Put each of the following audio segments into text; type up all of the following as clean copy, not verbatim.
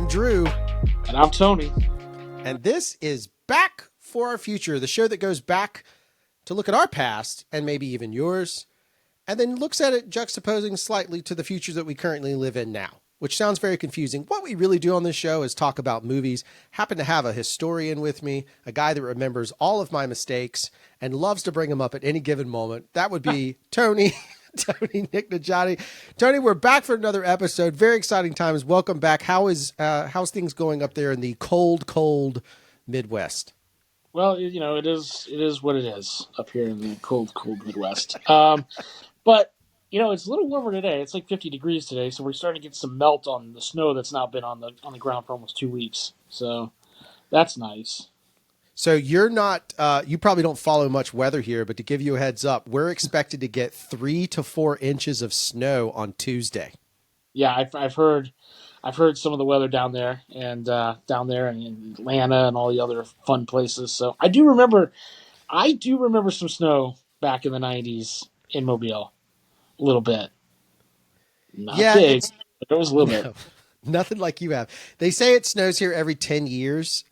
Drew. And I'm Tony. And this is Back for Our Future, the show that goes back to look at our past and maybe even yours, and then looks at it juxtaposing slightly to the future that we currently live in now, which sounds very confusing. What we really do on this show is talk about movies. Happen to have a historian with me, a guy that remembers all of my mistakes and loves to bring them up at any given moment. That would be Tony. Tony Nick Najati. Tony, we're back for another episode. Very exciting times. Welcome back. How's things going up there in the cold Midwest? Well, it is what it is up here in the cold Midwest. But it's a little warmer today. It's like 50 degrees today, so we're starting to get some melt on the snow that's now been on the ground for almost 2 weeks. So that's nice. So you're not, you probably don't follow much weather here, but to give you a heads up, we're expected to get 3 to 4 inches of snow on Tuesday. Yeah, I've heard some of the weather down there and in Atlanta and all the other fun places. So I do remember some snow back in the 90s in Mobile, a little bit. Not big, but there was a little bit. Nothing like you have. They say it snows here every 10 years.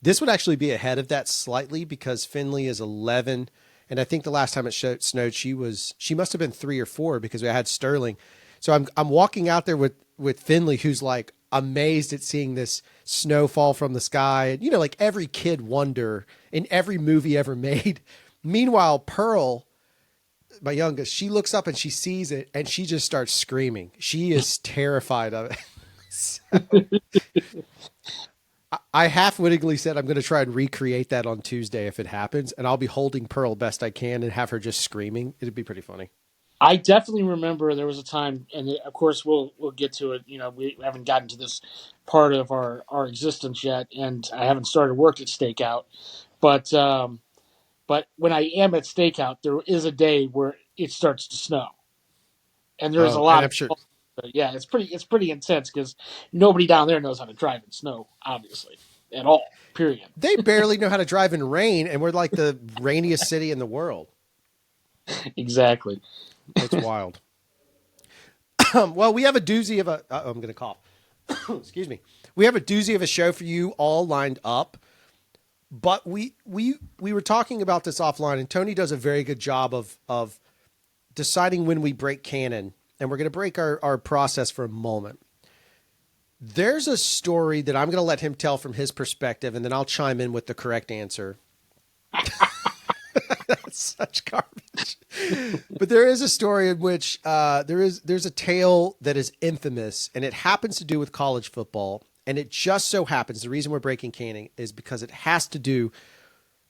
This would actually be ahead of that slightly because Finley is 11. And I think the last time it snowed, she must have been 3 or 4 because we had Sterling. So I'm walking out there with Finley, who's like amazed at seeing this snow fall from the sky. And, like every kid wonder in every movie ever made. Meanwhile, Pearl, my youngest, she looks up and she sees it and she just starts screaming. She is terrified of it. So, I half-wittingly said I'm going to try and recreate that on Tuesday if it happens, and I'll be holding Pearl best I can and have her just screaming. It'd be pretty funny. I definitely remember there was a time, and of course we'll get to it. We haven't gotten to this part of our existence yet, and I haven't started work at Stakeout. But when I am at Stakeout, there is a day where it starts to snow, and there's a lot I'm of sure. Yeah, it's pretty intense because nobody down there knows how to drive in snow, obviously, at all. Period. They barely know how to drive in rain, and we're like the rainiest city in the world. Exactly. It's wild. Well, we have a doozy of a. I'm going to cough. Excuse me. We have a doozy of a show for you all lined up, but we were talking about this offline, and Tony does a very good job of deciding when we break canon. And we're going to break our process for a moment. There's a story that I'm going to let him tell from his perspective, and then I'll chime in with the correct answer. That's such garbage. But there is a story in which there's a tale that is infamous, and it happens to do with college football. And it just so happens, the reason we're breaking canon is because it has to do,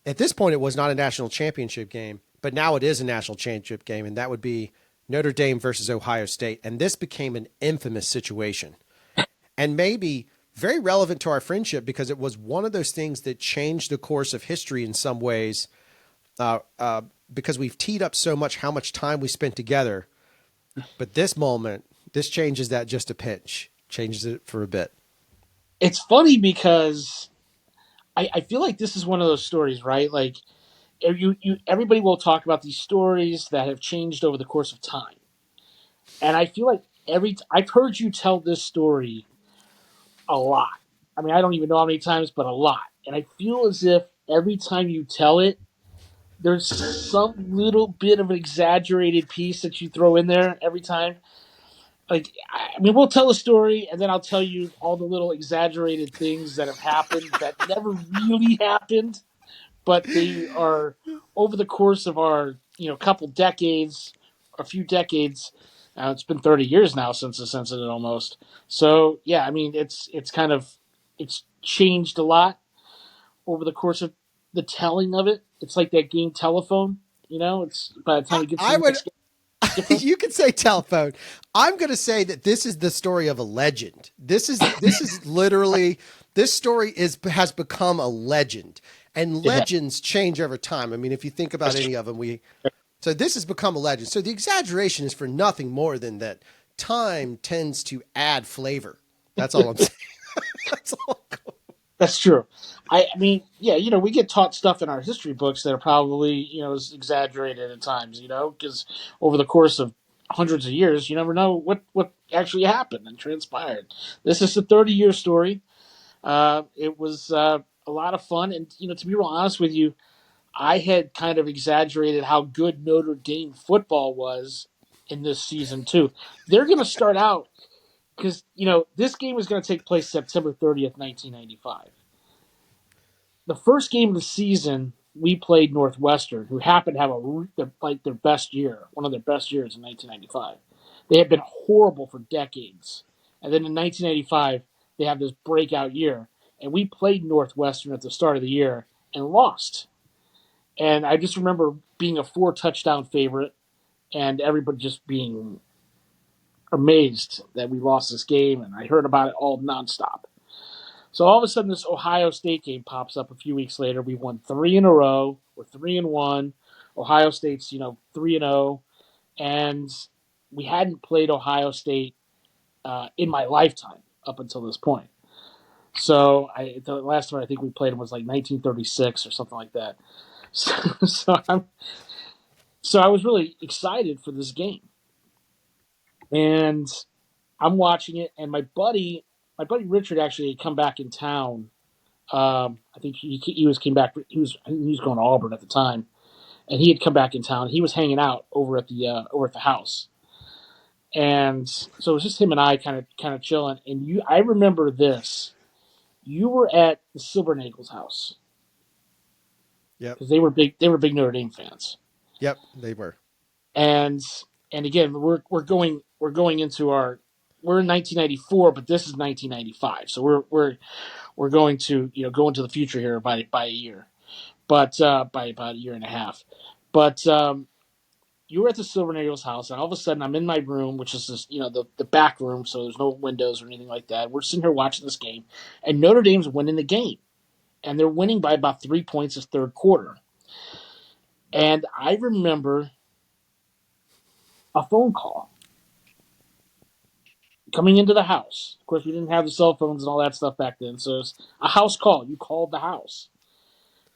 at this point, it was not a national championship game, but now it is a national championship game, and that would be Notre Dame versus Ohio State. And this became an infamous situation and maybe very relevant to our friendship because it was one of those things that changed the course of history in some ways because we've teed up so much how much time we spent together. But this moment, this changes that just a pinch, changes it for a bit. It's funny because I feel like this is one of those stories, right? Like, everybody will talk about these stories that have changed over the course of time. And I feel like I've heard you tell this story a lot. I mean, I don't even know how many times, but a lot. And I feel as if every time you tell it, there's some little bit of an exaggerated piece that you throw in there every time. Like, I mean, we'll tell a story, and then I'll tell you all the little exaggerated things that have happened that never really happened, but they are over the course of our couple decades, a few decades. It's been 30 years now since this incident almost. So yeah, I mean it's changed a lot over the course of the telling of it. It's like that game Telephone. It's by the time it gets to the next game. You could say telephone. I'm going to say that this is the story of a legend. This is literally, this story has become a legend, and legends change over time. I mean, if you think about any of them, so this has become a legend. So the exaggeration is for nothing more than that time tends to add flavor. That's all I'm saying. That's all. That's true. I mean, yeah, we get taught stuff in our history books that are probably, is exaggerated at times, because over the course of hundreds of years, you never know what actually happened and transpired. This is a 30-year story. It was a lot of fun, and to be real honest with you, I had kind of exaggerated how good Notre Dame football was in this season too. They're going to start out because this game was going to take place September 30th, 1995. The first game of the season, we played Northwestern, who happened to have their best year, one of their best years in 1995. They had been horrible for decades, and then in 1995 they have this breakout year, and we played Northwestern at the start of the year and lost. And I just remember being a 4 touchdown favorite, and everybody just being amazed that we lost this game, and I heard about it all nonstop. So all of a sudden, this Ohio State game pops up a few weeks later. We won 3 in a row. We're 3-1. Ohio State's 3-0, and we hadn't played Ohio State in my lifetime up until this point. So the last time I think we played them was like 1936 or something like that. So, so I was really excited for this game, and I'm watching it, and my buddy Richard actually had come back in town. I think he was came back. He was going to Auburn at the time, and he had come back in town. He was hanging out over at the house, and so it was just him and I kind of chilling. And I remember this. You were at the Silvernagel's house Yep. because they were big Notre Dame fans, Yep. They were. and again we're going into we're in 1994, but this is 1995, so we're going to go into the future here by a year, but by about a year and a half. But you were at the Silvernagel's house, and all of a sudden I'm in my room, which is this, the back room, so there's no windows or anything like that. We're sitting here watching this game, and Notre Dame's winning the game, and they're winning by about 3 points this third quarter. And I remember a phone call coming into the house. Of course, we didn't have the cell phones and all that stuff back then, so it's a house call. You called the house,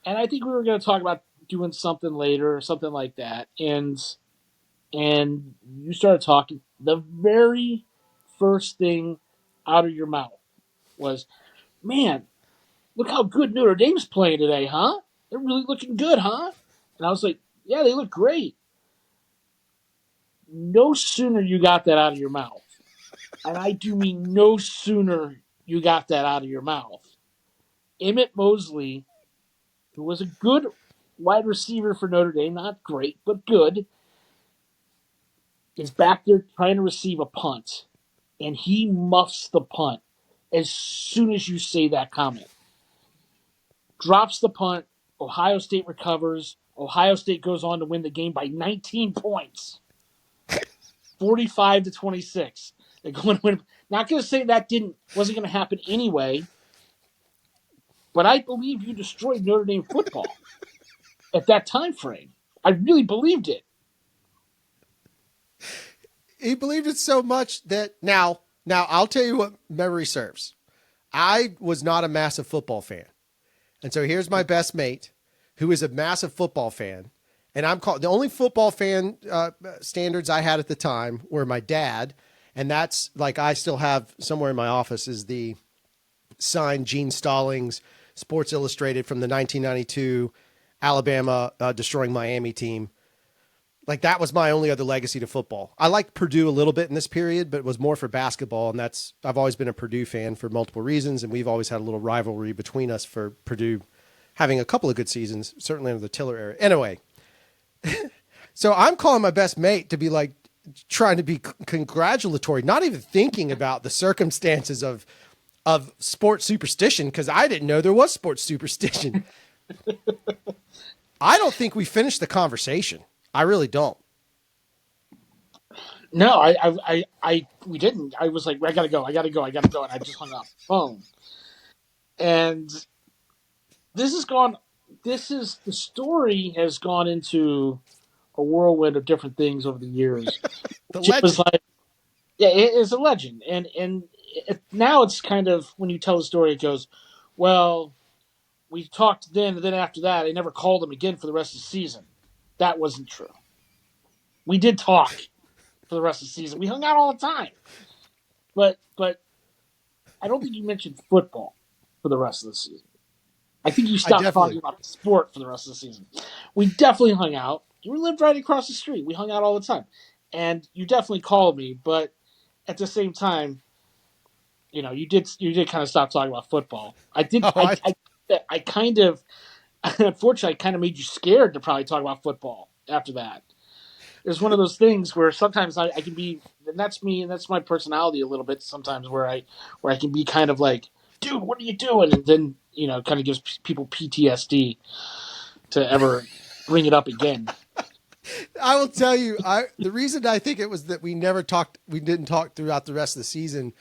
and I think we were going to talk about doing something later or something like that, and you started talking. The very first thing out of your mouth was, "Man, look how good Notre Dame's playing today, huh? They're really looking good, huh?" And I was like, "Yeah, they look great." No sooner you got that out of your mouth, and I do mean no sooner you got that out of your mouth, Emmett Mosley, who was a good wide receiver for Notre Dame, not great, but good, is back there trying to receive a punt, and he muffs the punt as soon as you say that comment. Drops the punt. Ohio State recovers. Ohio State goes on to win the game by 19 points, 45-26. They're going to win. Not going to say that wasn't going to happen anyway, but I believe you destroyed Notre Dame football at that time frame. I really believed it. He believed it so much that now I'll tell you what memory serves. I was not a massive football fan. And so here's my best mate who is a massive football fan. And I'm called the only football fan standards I had at the time were my dad. And that's like, I still have somewhere in my office is the signed Gene Stallings Sports Illustrated from the 1992 Alabama destroying Miami team. Like that was my only other legacy to football. I liked Purdue a little bit in this period, but it was more for basketball. And I've always been a Purdue fan for multiple reasons. And we've always had a little rivalry between us for Purdue having a couple of good seasons, certainly under the Tiller era. Anyway, so I'm calling my best mate to be like, trying to be congratulatory, not even thinking about the circumstances of sports superstition. Cause I didn't know there was sports superstition. I don't think we finished the conversation. I really don't. No, we didn't. I was like, I gotta go, and I just hung up the phone. And this has gone. The story has gone into a whirlwind of different things over the years. The It was legend. like, yeah, it is a legend, and now it's kind of when you tell the story, it goes, well, we talked then, and then after that, I never called him again for the rest of the season. That wasn't true. We did talk, for the rest of the season. We hung out all the time. But I don't think you mentioned football for the rest of the season. I think you I stopped talking definitely. about the sport for the rest of the season. We definitely hung out. We lived right across the street. We hung out all the time. And you definitely called me, but at the same time, you did kind of stop talking about football. I did Oh, I kind of unfortunately I kind of made you scared to probably talk about football after that. It's one of those things where sometimes I can be, and that's me, and that's my personality a little bit sometimes, where I can be kind of like, dude, what are you doing? And then kind of gives people PTSD to ever bring it up again. I will tell you. The reason I think it was that we didn't talk throughout the rest of the season,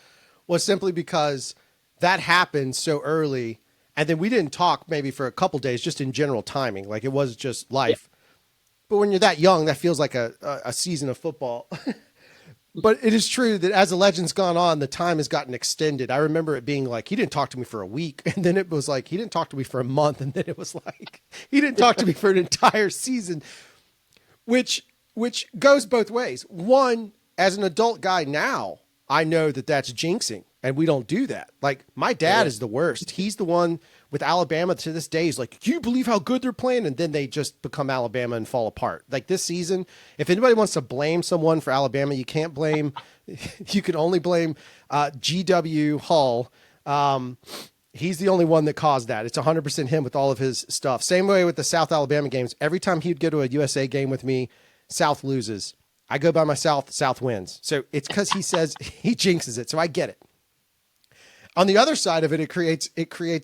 was simply because that happened so early, and then we didn't talk maybe for a couple days, just in general timing. Like, it was just Yeah, life. But when you're that young, that feels like a season of football. But it is true that as the legend's gone on, the time has gotten extended. I remember it being like, he didn't talk to me for a week. And then it was like, he didn't talk to me for a month. And then it was like, he didn't talk to me for an entire season, which, which goes both ways. One, as an adult guy now, I know that that's jinxing, and we don't do that. Like, my yeah, dad yeah. is the worst. He's the one with Alabama to this day. He's like, can you believe how good they're playing? And then they just become Alabama and fall apart. Like, this season, if anybody wants to blame someone for Alabama, you can't blame, you can only blame GW Hull. He's the only one that caused that. It's 100% him with all of his stuff. Same way with the South Alabama games. Every time he'd go to a USA game with me, South loses. I go by my South, South wins. So it's because he says he jinxes it. So I get it. On the other side of it, it creates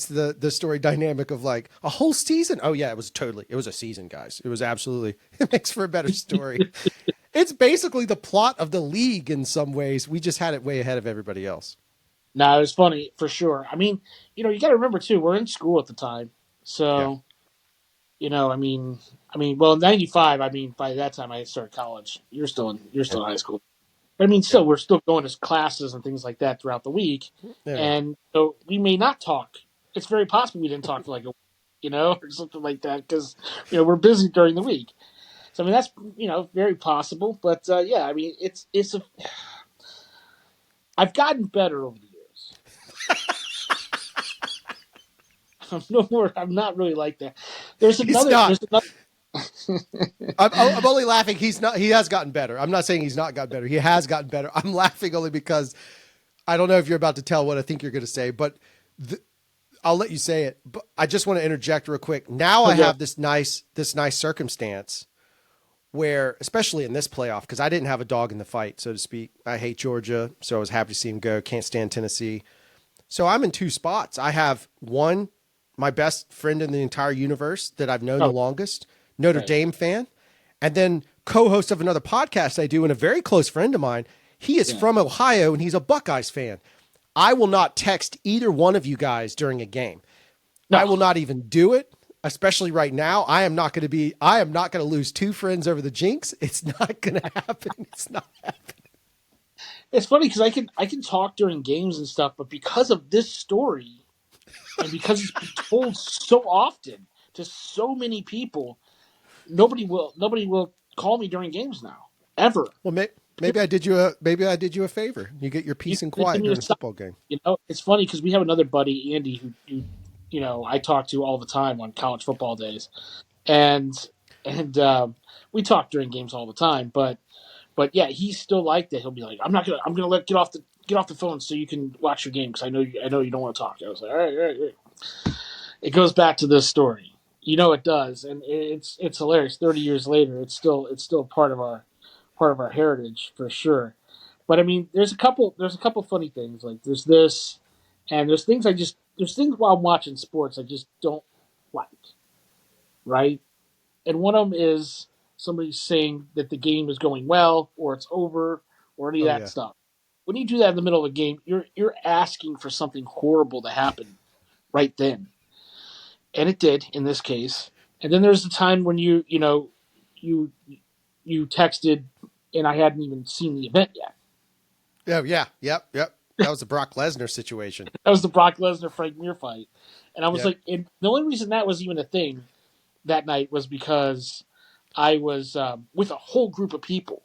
the story dynamic of like a whole season. Oh yeah, it was a season, guys. It was absolutely, it makes for a better story. It's basically the plot of the league in some ways. We just had it way ahead of everybody else. No, it was funny for sure. I mean, you got to remember too, we're in school at the time, Yeah. so well, in '95. I mean, by that time I had started college. You're Yeah. still in high school. But I mean, Yeah. still, we're still going to classes and things like that throughout the week, There we go. and so we may not talk. It's very possible we didn't talk for like a week, or something like that, because we're busy during the week. So I mean, that's very possible. But yeah, I mean, I've gotten better over the years. I'm no more. I'm not really like that. There's He's another. not. There's another. I'm only laughing. He's not. He has gotten better. I'm not saying he's not gotten better. He has gotten better. I'm laughing only because I don't know if you're about to tell what I think you're going to say, but I'll let you say it. But I just want to interject real quick. Now I Okay. have this nice circumstance where, especially in this playoff, because I didn't have a dog in the fight, so to speak. I hate Georgia, so I was happy to see him go. Can't stand Tennessee. So I'm in two spots. I have one, my best friend in the entire universe that I've known the Oh, longest, Notre right. Dame fan, and then co-host of another podcast I do, and a very close friend of mine. He is Yeah. from Ohio and he's a Buckeyes fan. I will not text either one of you guys during a game. I No. will not even do it, especially right now. I am not going to lose two friends over the jinx. It's not going to happen. It's not happening. It's funny because I can talk during games and stuff, but because of this story and because it's been told so often to so many people, nobody will call me during games now ever. Well, maybe I did you a favor. You get your You peace and give quiet me a during a sign. football game. It's funny because we have another buddy, Andy, who I talk to all the time on college football days, and and we talk during games all the time. But yeah, he's still like that. He'll be like, I'm gonna get off the phone so you can watch your game because I know you don't want to talk. I was like, all right, all right, all right. It goes back to this story. It does, and it's hilarious. 30 years later, it's still part of our heritage for sure. But I mean, there's a couple funny things like there's this, and there's things while I'm watching sports I just don't like, right? And one of them is somebody saying that the game is going well or it's over or any of Oh that yeah. stuff. When you do that in the middle of a game, you're asking for something horrible to happen right then, and it did in this case. And then there's the time when you you texted, and I hadn't even seen the event yet. Oh yeah. Yep. Yep. That was the Brock Lesnar situation. That was the Brock Lesnar Frank Mir fight, and I was Yep. like, and the only reason that was even a thing that night was because I was with a whole group of people,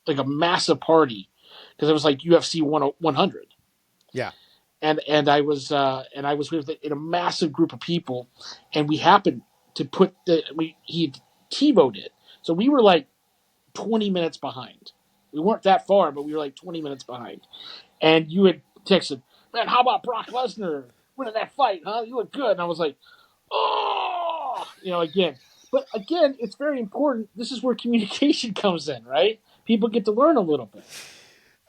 like a massive party because it was like UFC 100, Yeah. and I was with in a massive group of people, and we happened to put he TiVo'd it, so we were like 20 minutes behind. We weren't that far, but we were like 20 minutes behind. And you had texted, "Man, how about Brock Lesnar winning that fight? Huh? You look good." And I was like, "Oh, again." But again, it's very important. This is where communication comes in, right? People get to learn a little bit.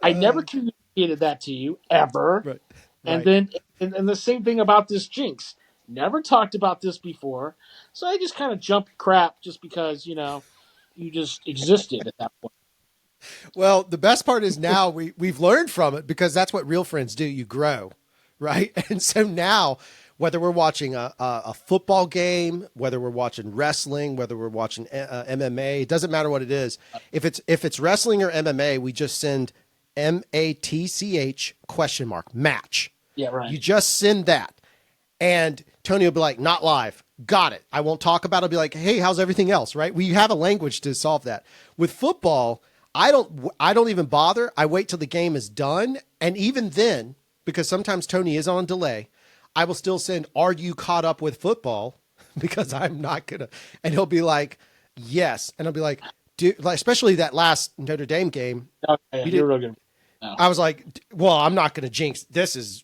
I never Uh, communicated that to you ever. right. And Right. then, and the same thing about this jinx. Never talked about this before. So I just kind of jumped crap just because, you just existed at that point. Well, the best part is now we've learned from it because that's what real friends do. You grow, right? And so now, whether we're watching a football game, whether we're watching wrestling, whether we're watching MMA, it doesn't matter what it is. If it's wrestling or MMA, we just send MATCH question mark match. Yeah, right. You just send that. And Tony will be like, not live. Got it. I won't talk about it. I'll be like, hey, how's everything else? Right? We have a language to solve that. With football, I don't even bother. I wait till the game is done. And even then, because sometimes Tony is on delay, I will still send, are you caught up with football? Because I'm not gonna, and he'll be like, yes. And I'll be like, dude, like, especially that last Notre Dame game. Oh, yeah, You you're did real good. No. I was like, well, I'm not gonna jinx this is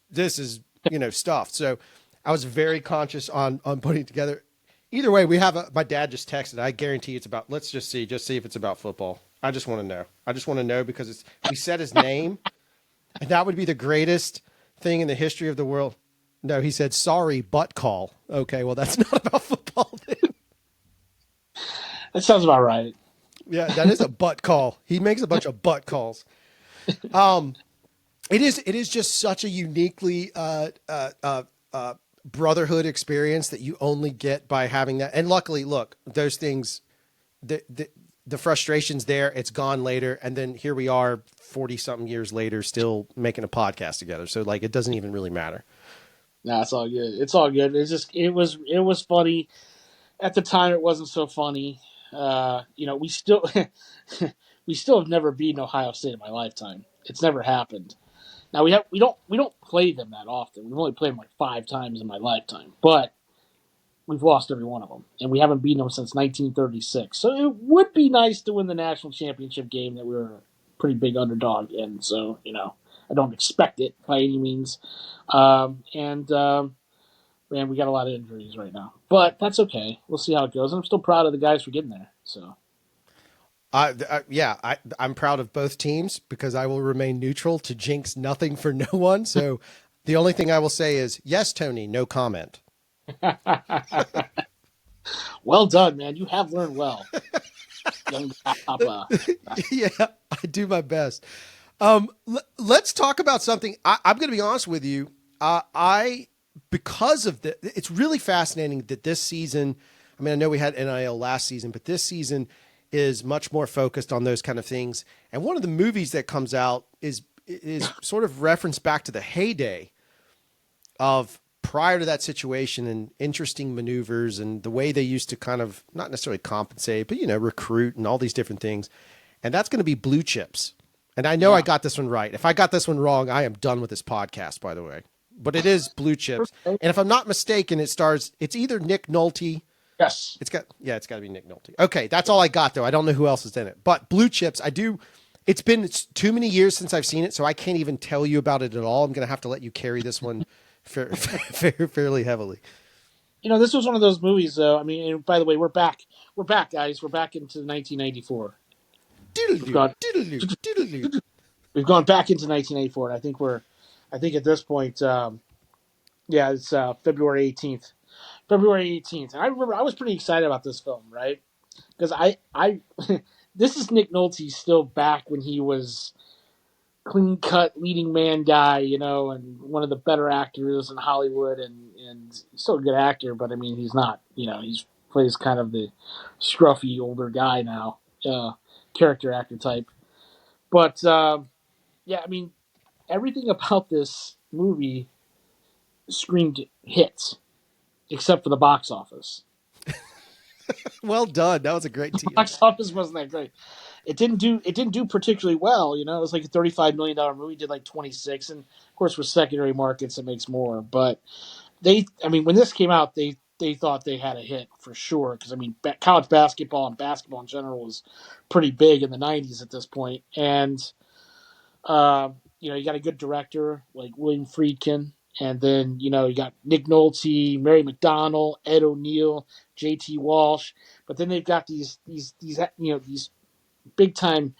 stuff. So I was very conscious on putting it together. Either way, we have my dad just texted. I guarantee it's about. Let's just see if it's about football. I just want to know. I just want to know because we said his name, and that would be the greatest thing in the history of the world. No, he said sorry, butt call. Okay, well that's not about football. Then. That sounds about right. Yeah, that is a butt call. He makes a bunch of butt calls. Um, it is just such a uniquely brotherhood experience that you only get by having that. And luckily, look, those things, the frustration's there. It's gone later, and then here we are, 40 something years later, still making a podcast together. So like, it doesn't even really matter. No, it's all good. It's all good. It was funny at the time. It wasn't so funny. We still we still have never beaten Ohio State in my lifetime. It's never happened. Now we don't play them that often. We've only played them like 5 times in my lifetime, but we've lost every one of them, and we haven't beaten them since 1936. So it would be nice to win the national championship game that we were a pretty big underdog in. So I don't expect it by any means. And Man, we got a lot of injuries right now, but that's okay. We'll see how it goes. And I'm still proud of the guys for getting there. So Yeah, I'm proud of both teams because I will remain neutral to jinx nothing for no one. So the only thing I will say is, yes, Tony, no comment. well done, man. You have learned well, young Papa. Yeah, I do my best. Let's talk about something. I'm going to be honest with you. I because of the, it's really fascinating that this season. I mean, I know we had NIL last season, but this season is much more focused on those kind of things. And one of the movies that comes out is sort of referenced back to the heyday of prior to that situation and interesting maneuvers and the way they used to kind of not necessarily compensate, but recruit and all these different things. And that's going to be Blue Chips. And I know I Yeah. got this one right. If I got this one wrong, I am done with this podcast, by the way. But it is Blue Chips. And if I'm not mistaken, it's either Nick Nolte. Yes. It's got to be Nick Nolte. Okay, that's all I got though. I don't know who else is in it. But Blue Chips, I do. It's too many years since I've seen it, so I can't even tell you about it at all. I'm going to have to let you carry this one fairly heavily. This was one of those movies, though. I mean, and by the way, we're back. We're back, guys. We're back into 1994. We've Doodle-doo, gone, doodle-doo, doodle-doo. we've gone back into 1984. And I think at this point, yeah, it's February 18th. February 18th. And I remember I was pretty excited about this film, right? Because this is Nick Nolte still back when he was clean cut leading man guy, and one of the better actors in Hollywood, and he's still a good actor, but I mean, he's not, he's plays kind of the scruffy older guy now, character actor type. But yeah, I mean, everything about this movie screamed hits, except for the box office. Well done. That was a great The teaser. box office wasn't that great. It didn't do particularly well. You know, it was like a $35 million movie, did like 26, and of course for secondary markets it makes more. But I mean, when this came out, they thought they had a hit for sure because I mean, college basketball and basketball in general was pretty big in the '90s at this point, and you got a good director like William Friedkin, and then you got Nick Nolte, Mary McDonnell, Ed O'Neill, J.T. Walsh, but then they've got these big time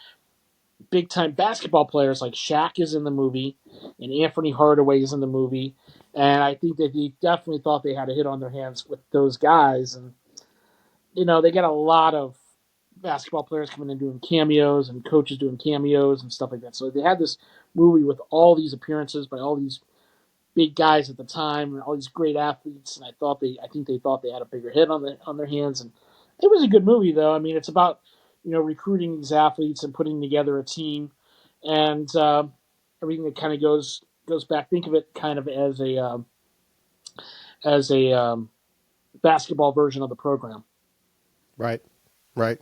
big time basketball players like Shaq is in the movie, and Anthony Hardaway is in the movie, and I think that they definitely thought they had a hit on their hands with those guys, and they got a lot of basketball players coming in doing cameos and coaches doing cameos and stuff like that. So they had this movie with all these appearances by all these big guys at the time and all these great athletes, and I think they thought they had a bigger hit on their hands, and it was a good movie though. I mean, it's about recruiting these athletes and putting together a team, and everything that kind of goes back. Think of it kind of as a basketball version of the program. Right. Right.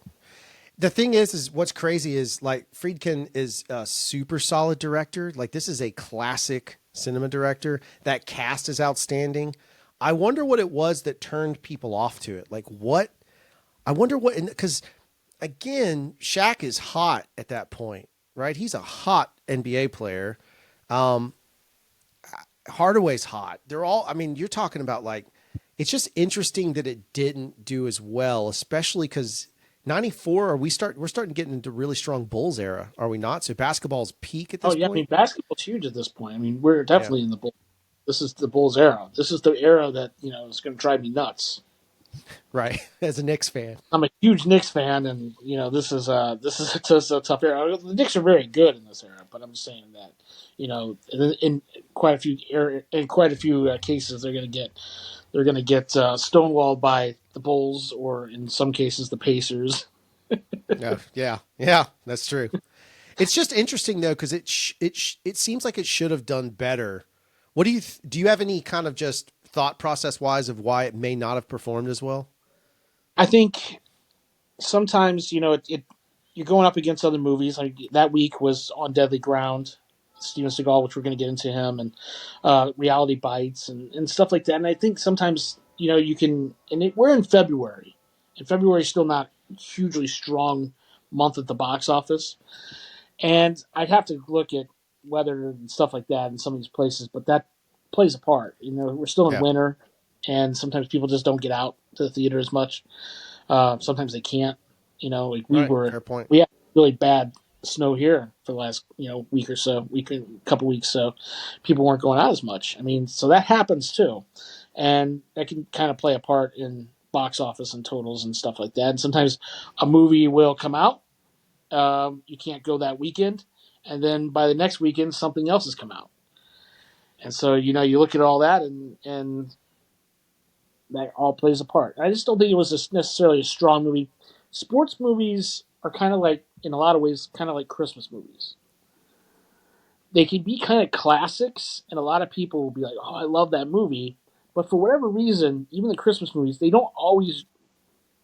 The thing is what's crazy is like Friedkin is a super solid director. Like this is a classic cinema director. That cast is outstanding. I wonder what it was that turned people off to it. Like what, I wonder what, because again, Shaq is hot at that point, right? He's a hot NBA player. Um, Hardaway's hot. They're all, I mean, you're talking about like, it's just interesting that it didn't do as well, especially because 94, we're starting to get into really strong Bulls era, are we not? So basketball's peak at Oh this yeah, I point? mean basketball's huge at this point. I mean we're Yeah. definitely in the Bulls. This is the Bulls era. This is the era that is going to drive me nuts. Right. As a Knicks fan. I'm a huge Knicks fan, and this is a tough era. The Knicks are very good in this era, but I'm just saying that in quite a few cases they're going to get stonewalled by the Bulls, or in some cases the Pacers. Yeah. Yeah. Yeah. That's true. It's just interesting though, because it seems like it should have done better. What do you have any kind of just thought process wise of why it may not have performed as well? I think sometimes you're going up against other movies. Like that week was On Deadly Ground, Steven Seagal, which we're going to get into him, and Reality Bites and stuff like that. And I think sometimes you can. We're in February, and February is still not a hugely strong month at the box office. And I'd have to look at weather and stuff like that in some of these places, but that plays a part. We're still in Yeah. winter, and sometimes people just don't get out to the theater as much. Sometimes they can't. Like Right. Fair point. we had really bad snow here for the last week or so, couple weeks. So people weren't going out as much. I mean, so that happens too, and that can kind of play a part in box office and totals and stuff like that. And sometimes a movie will come out, you can't go that weekend, and then by the next weekend something else has come out, and so you look at all that and that all plays a part. I just don't think it was necessarily a strong movie. Sports movies are kind of like, in a lot of ways, kind of like Christmas movies. They can be kind of classics, and a lot of people will be like, "Oh, I love that movie," but for whatever reason, even the Christmas movies, they don't always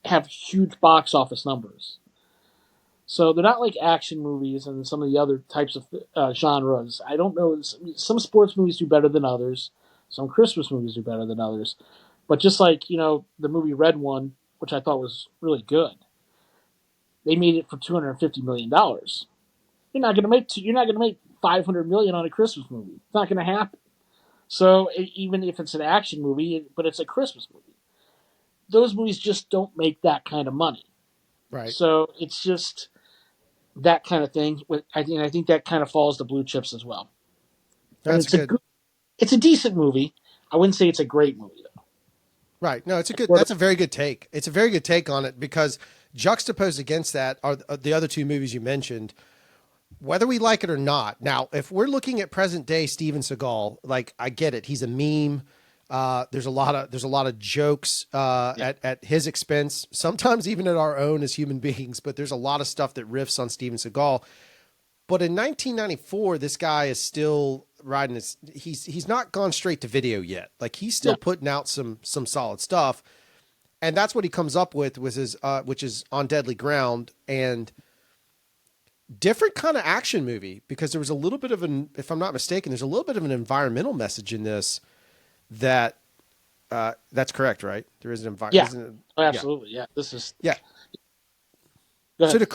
have huge box office numbers. So they're not like action movies and some of the other types of genres. I don't know. Some sports movies do better than others. Some Christmas movies do better than others. But just like the movie Red One, which I thought was really good, they made it for $250 million. You're not gonna make 500 million on a Christmas movie. It's not gonna happen. So even if it's an action movie, but it's a Christmas movie, those movies just don't make that kind of money. Right. So it's just that kind of thing. I think that kind of falls to blue chips as well. I mean, That's good. it's a decent movie. I wouldn't say it's a great movie though. Right. No, Sort of- that's a very good take. It's a very good take on it because juxtaposed against that are the other two movies you mentioned, whether we like it or not. Now, if we're looking at present day Steven Seagal, like I get it. He's a meme. There's a lot of jokes yeah. at his expense, sometimes even at our own as human beings, but there's a lot of stuff that riffs on Steven Seagal. But in 1994, this guy is still riding his. He's not gone straight to video yet. Like he's still Yeah. putting out some solid stuff. and that's what he comes up with his which is On Deadly Ground, and different kind of action movie, because there was a little bit of an, if I'm not mistaken, there's a little bit of an environmental message in this that that's correct, right? There is an Yeah, isn't yeah, absolutely. Yeah, this is. yeah. Go So ahead. to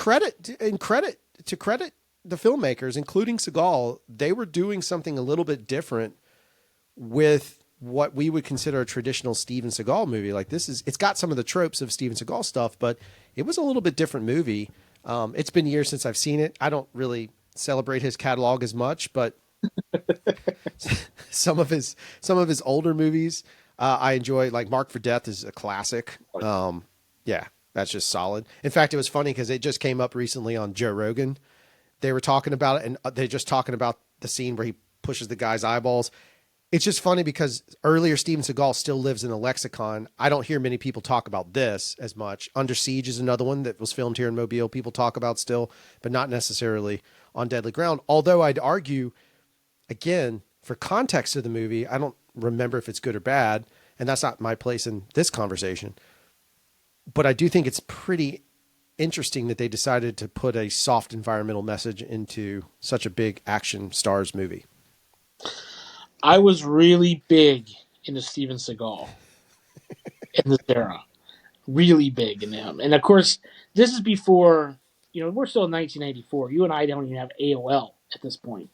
credit the filmmakers, including Seagal, they were doing something a little bit different with what we would consider a traditional Steven Seagal movie. Like this is, it's got some of the tropes of Steven Seagal stuff, but it was a little bit different movie. It's been years since I've seen it. I don't really celebrate his catalog as much, but some of his older movies I enjoy. Like Mark for Death is a classic. Yeah, that's just solid. In fact, it was funny because it just came up recently on Joe Rogan. They were talking about it, and they're just talking about the scene where he pushes the guy's eyeballs. It's just funny because earlier Steven Seagal still lives in a lexicon. I don't hear many people talk about this as much. Under Siege is another one that was filmed here in Mobile. People talk about still, but not necessarily On Deadly Ground. Although I'd argue, again, for context of the movie, I don't remember if it's good or bad, and that's not my place in this conversation. But I do think it's pretty interesting that they decided to put a soft environmental message into such a big action stars movie. I was really big into Steven Seagal in this era. Really big in him, and of course, this is before. We're still in 1994. You and I don't even have AOL at this point.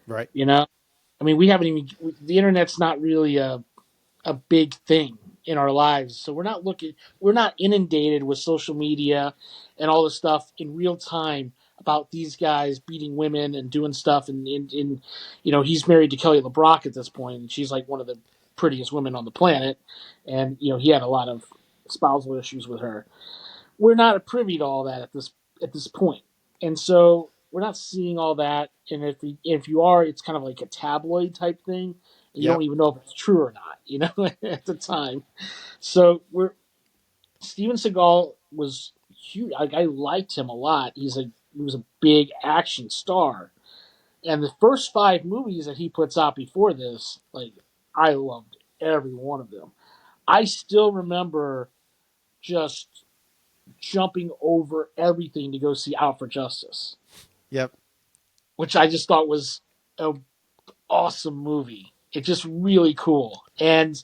Right. You know, I mean, we haven't even. The internet's not really a big thing in our lives. So we're not inundated with social media and all this stuff in real time about these guys beating women and doing stuff. And he's married to Kelly LeBrock at this point, and she's like one of the prettiest women on the planet. And, he had a lot of spousal issues with her. We're not privy to all that at this point. And so we're not seeing all that. And if you are, it's kind of like a tabloid type thing. And you don't Yep. even know if it's true or not, at the time. So Steven Seagal was huge. Like, I liked him a lot. He was a big action star. And the first five movies that he puts out before this, like, I loved every one of them. I still remember just jumping over everything to go see Out for Justice, Yep. which I just thought was an awesome movie. It's just really cool. And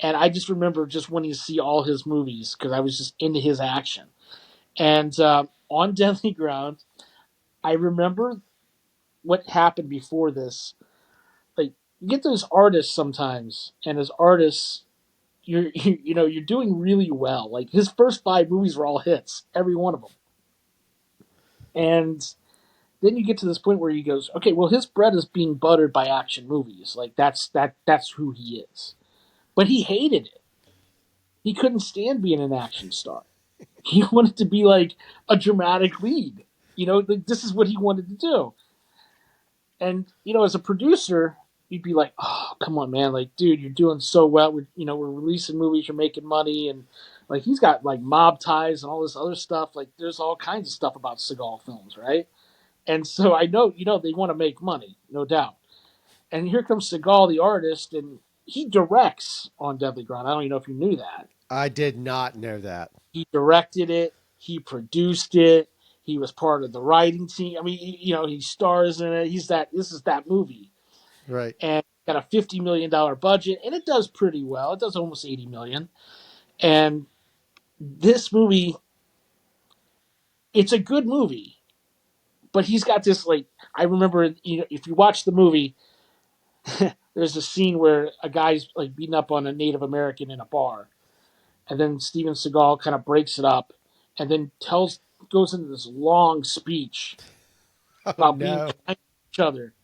I just remember just wanting to see all his movies because I was just into his action. And on Deadly Ground, I remember what happened before this. Like, you get those artists sometimes, and as artists, you're doing really well. Like, his first five movies were all hits, every one of them. And then you get to this point where he goes, okay, well, his bread is being buttered by action movies. Like, that's who he is. But he hated it. He couldn't stand being an action star. He wanted to be like a dramatic lead. Like, this is what he wanted to do. And as a producer, you'd be like, "Oh, come on, man! Like, dude, you're doing so well. We're releasing movies, you're making money, and like he's got like mob ties and all this other stuff. Like, there's all kinds of stuff about Seagal films, right? And so I know, they want to make money, no doubt. And here comes Seagal, the artist, and he directs on Deadly Ground. I don't even know if you knew that. I did not know that. He directed it. He produced it. He was part of the writing team. I mean, he stars in it. This is that movie, Right. and got a $50 million budget, and it does pretty well. It does almost 80 million. And this movie, it's a good movie, but he's got this like. I remember, if you watch the movie, there's a scene where a guy's like beating up on a Native American in a bar, and then Steven Seagal kind of breaks it up, and then goes into this long speech Oh about being no. kind to each other.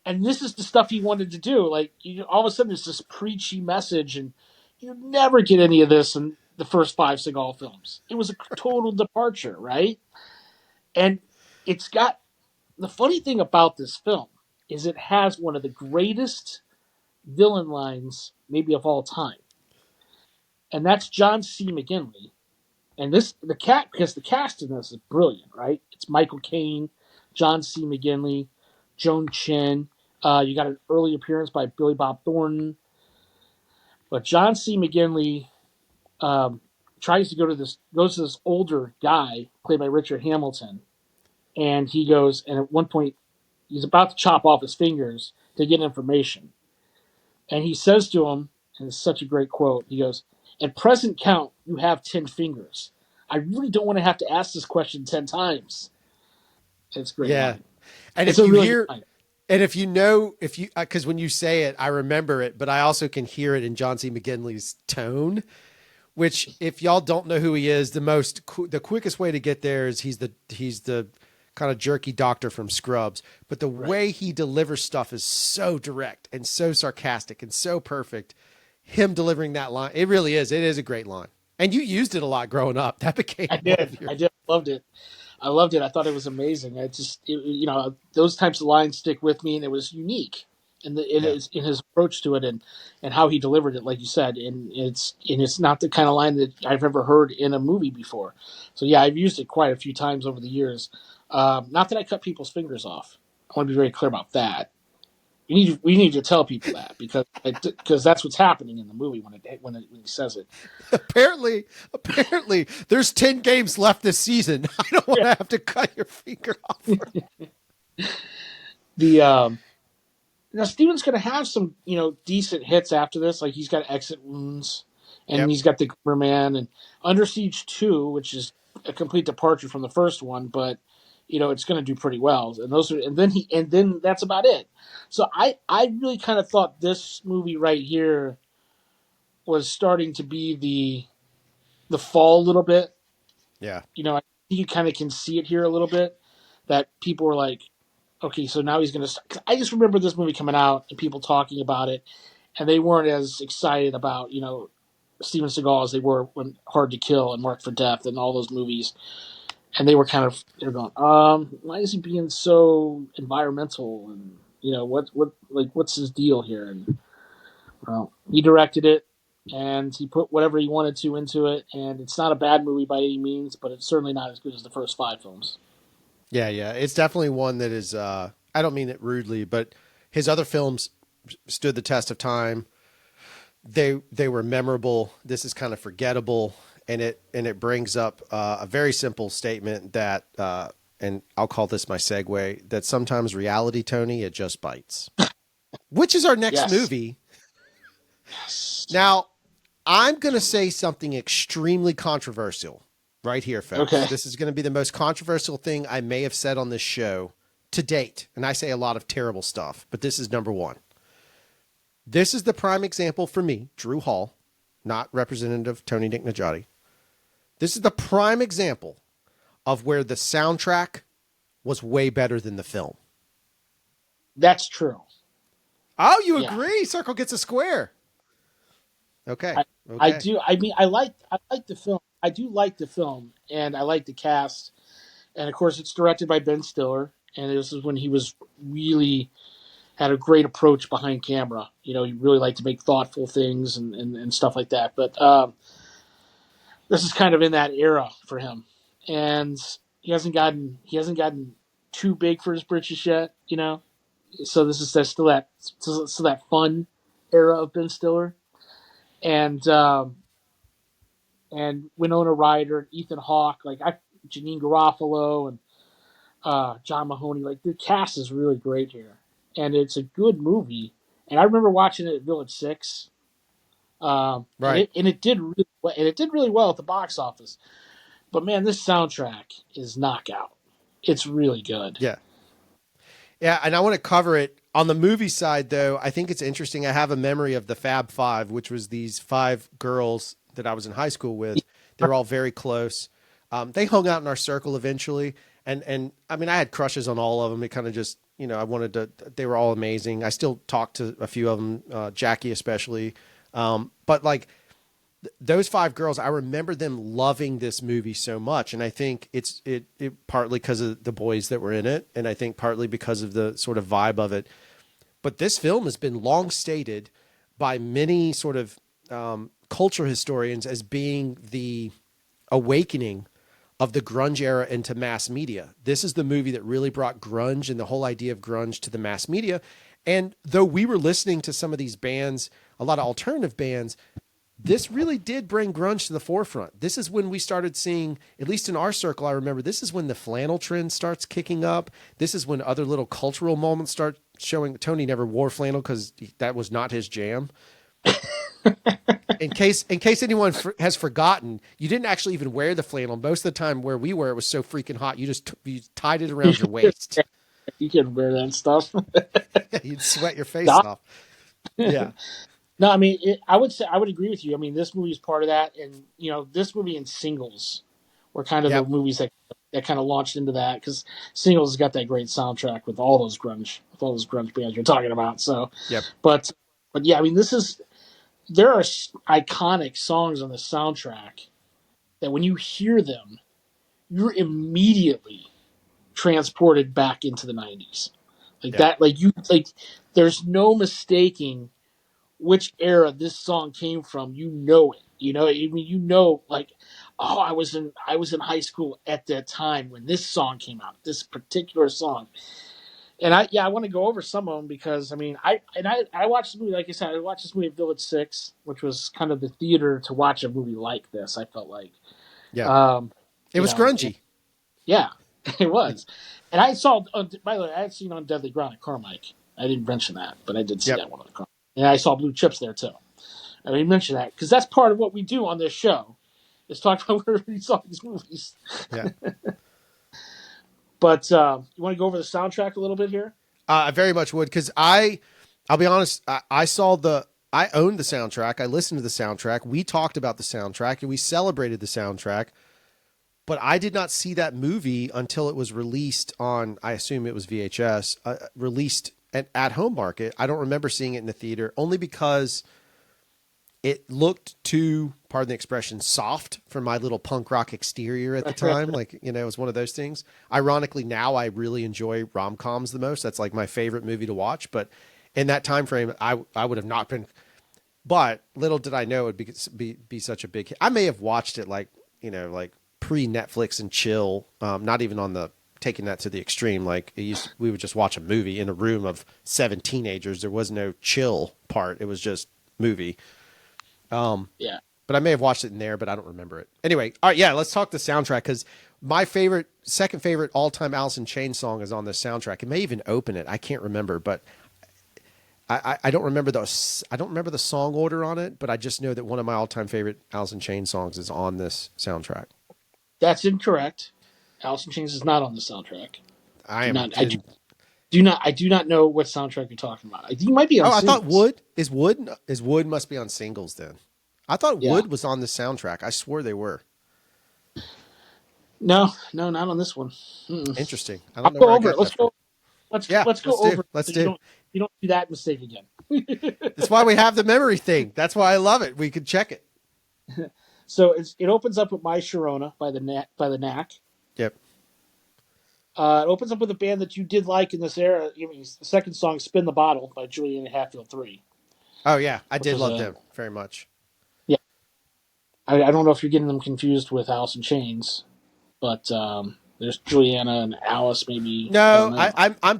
And this is the stuff he wanted to do. Like, all of a sudden, it's this preachy message, and you never get any of this in the first five Seagal films. It was a total departure, right? And it's got the funny thing about this film is it has one of the greatest villain lines, maybe of all time, and that's John C. McGinley. And because the cast in this is brilliant, right? It's Michael Caine, John C. McGinley, Joan Chen. You got an early appearance by Billy Bob Thornton, but John C. McGinley tries to goes to this older guy played by Richard Hamilton, and he goes, and at one point he's about to chop off his fingers to get information, and he says to him, and it's such a great quote. He goes, "At present count, you have 10 fingers. I really don't want to have to ask this question 10 times." It's a great Yeah. line. And It's if a you really good hear, line. and if you know, if you, because when you say it, I remember it, but I also can hear it in John C. McGinley's tone, which if y'all don't know who he is, the quickest way to get there is he's the kind of jerky doctor from Scrubs, but the Right. way he delivers stuff is so direct and so sarcastic and so perfect. Him delivering that line, it really is. It is a great line. And you used it a lot growing up. That became I one of did. your I did. Loved it. I loved it. I thought it was amazing. Those types of lines stick with me, and it was unique yeah. in his approach to it, and how he delivered it, like you said. And it's not the kind of line that I've ever heard in a movie before. So yeah, I've used it quite a few times over the years. Not that I cut people's fingers off. I want to be very clear about that. We need to tell people that because that's what's happening in the movie when he says it. Apparently, there's 10 games left this season. I don't want Yeah. to have to cut your finger off. The Now Steven's going to have some, decent hits after this. Like he's got Exit Wounds, and Yep. he's got The Glimmer Man and Under Siege 2, which is a complete departure from the first one, but it's going to do pretty well. And then that's about it. So I really kind of thought this movie right here was starting to be the fall a little bit. Yeah. I think you kind of can see it here a little bit, that people were like, okay, so now he's going to. I just remember this movie coming out and people talking about it, and they weren't as excited about Steven Seagal as they were when Hard to Kill and Marked for Death and all those movies, and they're going, why is he being so environmental, and what's his deal here? And well, he directed it. And he put whatever he wanted to into it, and it's not a bad movie by any means, but it's certainly not as good as the first 5 films. Yeah. Yeah. It's definitely one that is, I don't mean it rudely, but his other films stood the test of time. They were memorable. This is kind of forgettable. And it brings up a very simple statement that, and I'll call this my segue, that sometimes reality, Tony, it just bites, which is our next Yes. movie. Yes. Now, I'm going to say something extremely controversial right here, folks. Okay. This is going to be the most controversial thing I may have said on this show to date. And I say a lot of terrible stuff, but this is number one. This is the prime example for me, Drew Hall, not Representative Tony Dick Najati. This is the prime example of where the soundtrack was way better than the film. That's true. Oh, you Yeah. agree? Circle gets a square. Okay. I Okay. do. I mean, I like the film. I do like the film, and I like the cast. And of course, it's directed by Ben Stiller, and this is when he was really had a great approach behind camera. He really liked to make thoughtful things and stuff like that. But this is kind of in that era for him, and he hasn't gotten too big for his britches yet. So this is still that fun era of Ben Stiller, and Winona Ryder, Ethan Hawke, Janine Garofalo, and John Mahoney. Like the cast is really great here, and it's a good movie. And I remember watching it at Village Six, and Right. it did really well, and it did really well at the box office. But man, this soundtrack is knockout. It's really good. Yeah. Yeah, and I want to cover it on the movie side, though. I think it's interesting. I have a memory of the Fab Five, which was these five girls that I was in high school with. They were all very close. They hung out in our circle eventually, and I mean, I had crushes on all of them. It kind of just, I wanted to. They were all amazing. I still talk to a few of them, Jackie especially. But like those five girls, I remember them loving this movie so much, and I think it partly because of the boys that were in it, and I think partly because of the sort of vibe of it. But this film has been long stated by many sort of culture historians as being the awakening of the grunge era into mass media. This is the movie that really brought grunge and the whole idea of grunge to the mass media. And though we were listening to some of these bands, a lot of alternative bands, this really did bring grunge to the forefront. This is when we started seeing, at least in our circle, I remember, this is when the flannel trend starts kicking up. This is when other little cultural moments start showing. Tony never wore flannel because that was not his jam. In case anyone has forgotten, you didn't actually even wear the flannel. Most of the time where we were, it was so freaking hot. You tied it around your waist. You can wear that stuff. You'd sweat your face off. Yeah. No, I mean, I would say I would agree with you. I mean, this movie is part of that, and this movie and Singles were kind of the Yep. movies that kind of launched into that because Singles has got that great soundtrack with all those grunge bands you're talking about. So, Yep. but yeah, I mean, there are iconic songs on the soundtrack that when you hear them, you're immediately transported back into the '90s, like Yep. that. Like there's no mistaking which era this song came from. You know it. I mean, like, oh, I was in high school at that time when this song came out. This particular song, and I want to go over some of them because I mean, I watched the movie. Like I said, I watched this movie at Village 6, which was kind of the theater to watch a movie like this. I felt like, Yeah. um, It was and grungy. yeah, it was. And I saw, by the way, I had seen on Deadly Ground at Carmike. I didn't mention that, but I did see Yep. that one on the Carmike. And I saw Blue Chips there too. I didn't mention that because that's part of what we do on this show is talk about where we saw these movies. Yeah. But you want to go over the soundtrack a little bit here? I very much would because I'll be honest. I owned the soundtrack. I listened to the soundtrack. We talked about the soundtrack and we celebrated the soundtrack. But I did not see that movie until it was released on, I assume it was VHS, released at home market. I don't remember seeing it in the theater only because it looked too, pardon the expression, soft for my little punk rock exterior at the time. Like, it was one of those things. Ironically, now I really enjoy rom-coms the most. That's like my favorite movie to watch. But in that time frame, I would have not been. But little did I know it would be such a big hit. I may have watched it like pre-Netflix and chill, not even on the taking that to the extreme. Like we would just watch a movie in a room of 7 teenagers. There was no chill part. It was just movie. Yeah. But I may have watched it in there, but I don't remember it. Anyway, all right, yeah, let's talk the soundtrack because my second favorite all-time Alice in Chains song is on this soundtrack. It may even open it. I can't remember, but I don't remember the song order on it, but I just know that one of my all-time favorite Alice in Chains songs is on this soundtrack. That's incorrect. Alice in Chains is not on the soundtrack. I Do am not. in. I do not know what soundtrack you're talking about. I think you might be on Oh, I thought Singles. Wood must be on Singles then. I thought Yeah. Wood was on the soundtrack. I swore they were. No, no, not on this one. Mm-mm. Interesting. I I'll don't know go where I over it. got that Let's from. go. Let's Yeah, let's go let's do. over it Let's so do. you don't do that mistake again. That's why we have the memory thing. That's why I love it. We could check it. So it opens up with My Sharona by the Knack. Yep. It opens up with a band that you did like in this era. I mean, the second song, "Spin the Bottle" by Julian and Hatfield 3, Oh yeah, I which did was love a them very much. yeah. I don't know if you're getting them confused with Alice in Chains, but there's Juliana and Alice. Maybe I don't No, know.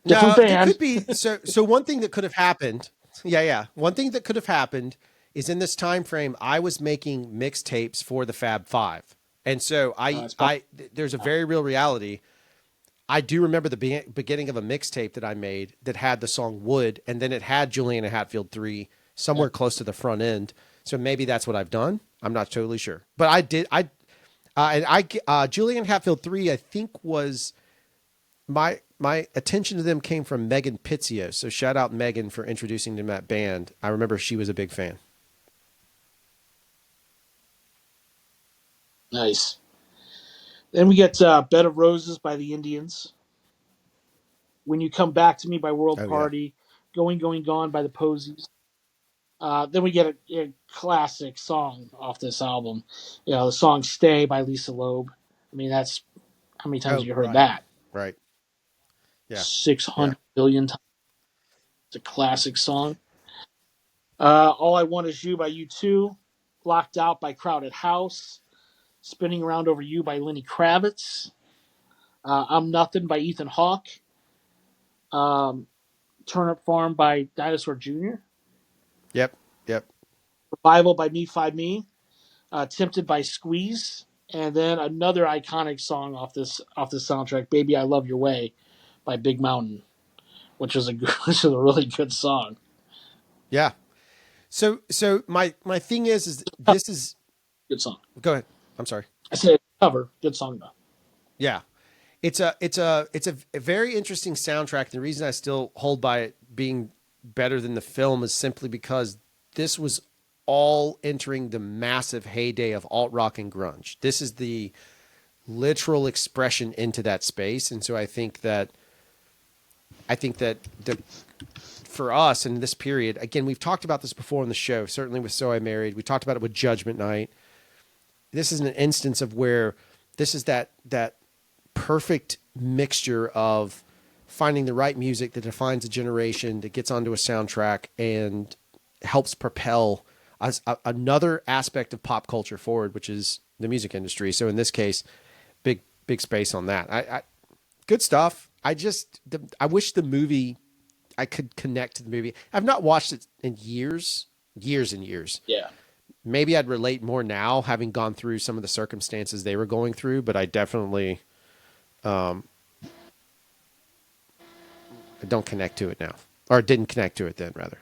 Different no. There band. could be so one thing that could have happened. Yeah, yeah. One thing that could have happened is in this time frame I was making mixtapes for the Fab Five, and so It's probably there's a very real reality. I do remember the beginning of a mixtape that I made that had the song Wood, and then it had Juliana Hatfield 3 yeah. somewhere close to the front end. So maybe that's what I've done. I'm not totally sure. But I did. Julian Hatfield 3, I think, was my attention to them came from Megan Pizzio. So shout out Megan for introducing them to that band. I remember she was a big fan. Nice. Then we get "Bed of Roses" by the Indians. "When You Come Back to Me" by World Oh, yeah. Party. "Going Going Gone" by the Posies. Then we get a classic song off this album. The song "Stay" by Lisa Loeb. I mean, that's how many times have Oh, you heard right. that? Right. Yeah. Six Yeah. hundred billion times. It's a classic song. "All I Want Is You" by U2. "Locked Out" by Crowded House. "Spinning Around Over You" by Lenny Kravitz. "I'm Nothing" by Ethan Hawke. Um, "Turnip Farm" by Dinosaur Jr. Yep. Yep. Revival by Me Five Me, Tempted by Squeeze, and then another iconic song off this soundtrack, Baby I Love Your Way by Big Mountain, which is a which is a really good song. Yeah. So my thing is this is Good song. go ahead. I'm sorry. I said cover. Good song though. Yeah. It's a very interesting soundtrack. The reason I still hold by it being better than the film is simply because this was all entering the massive heyday of alt rock and grunge. This is the literal expression into that space, and so I think that the for us in this period, again, we've talked about this before on the show, certainly with So I Married. We talked about it with Judgment Night. This is an instance of where this is that perfect mixture of finding the right music that defines a generation, that gets onto a soundtrack and helps propel another aspect of pop culture forward, which is the music industry. So in this case, big space on that. Good stuff. I wish the movie I could connect to the movie. I've not watched it in years and years. Yeah. Maybe I'd relate more now, having gone through some of the circumstances they were going through. But I definitely, I don't connect to it now, or didn't connect to it then, rather.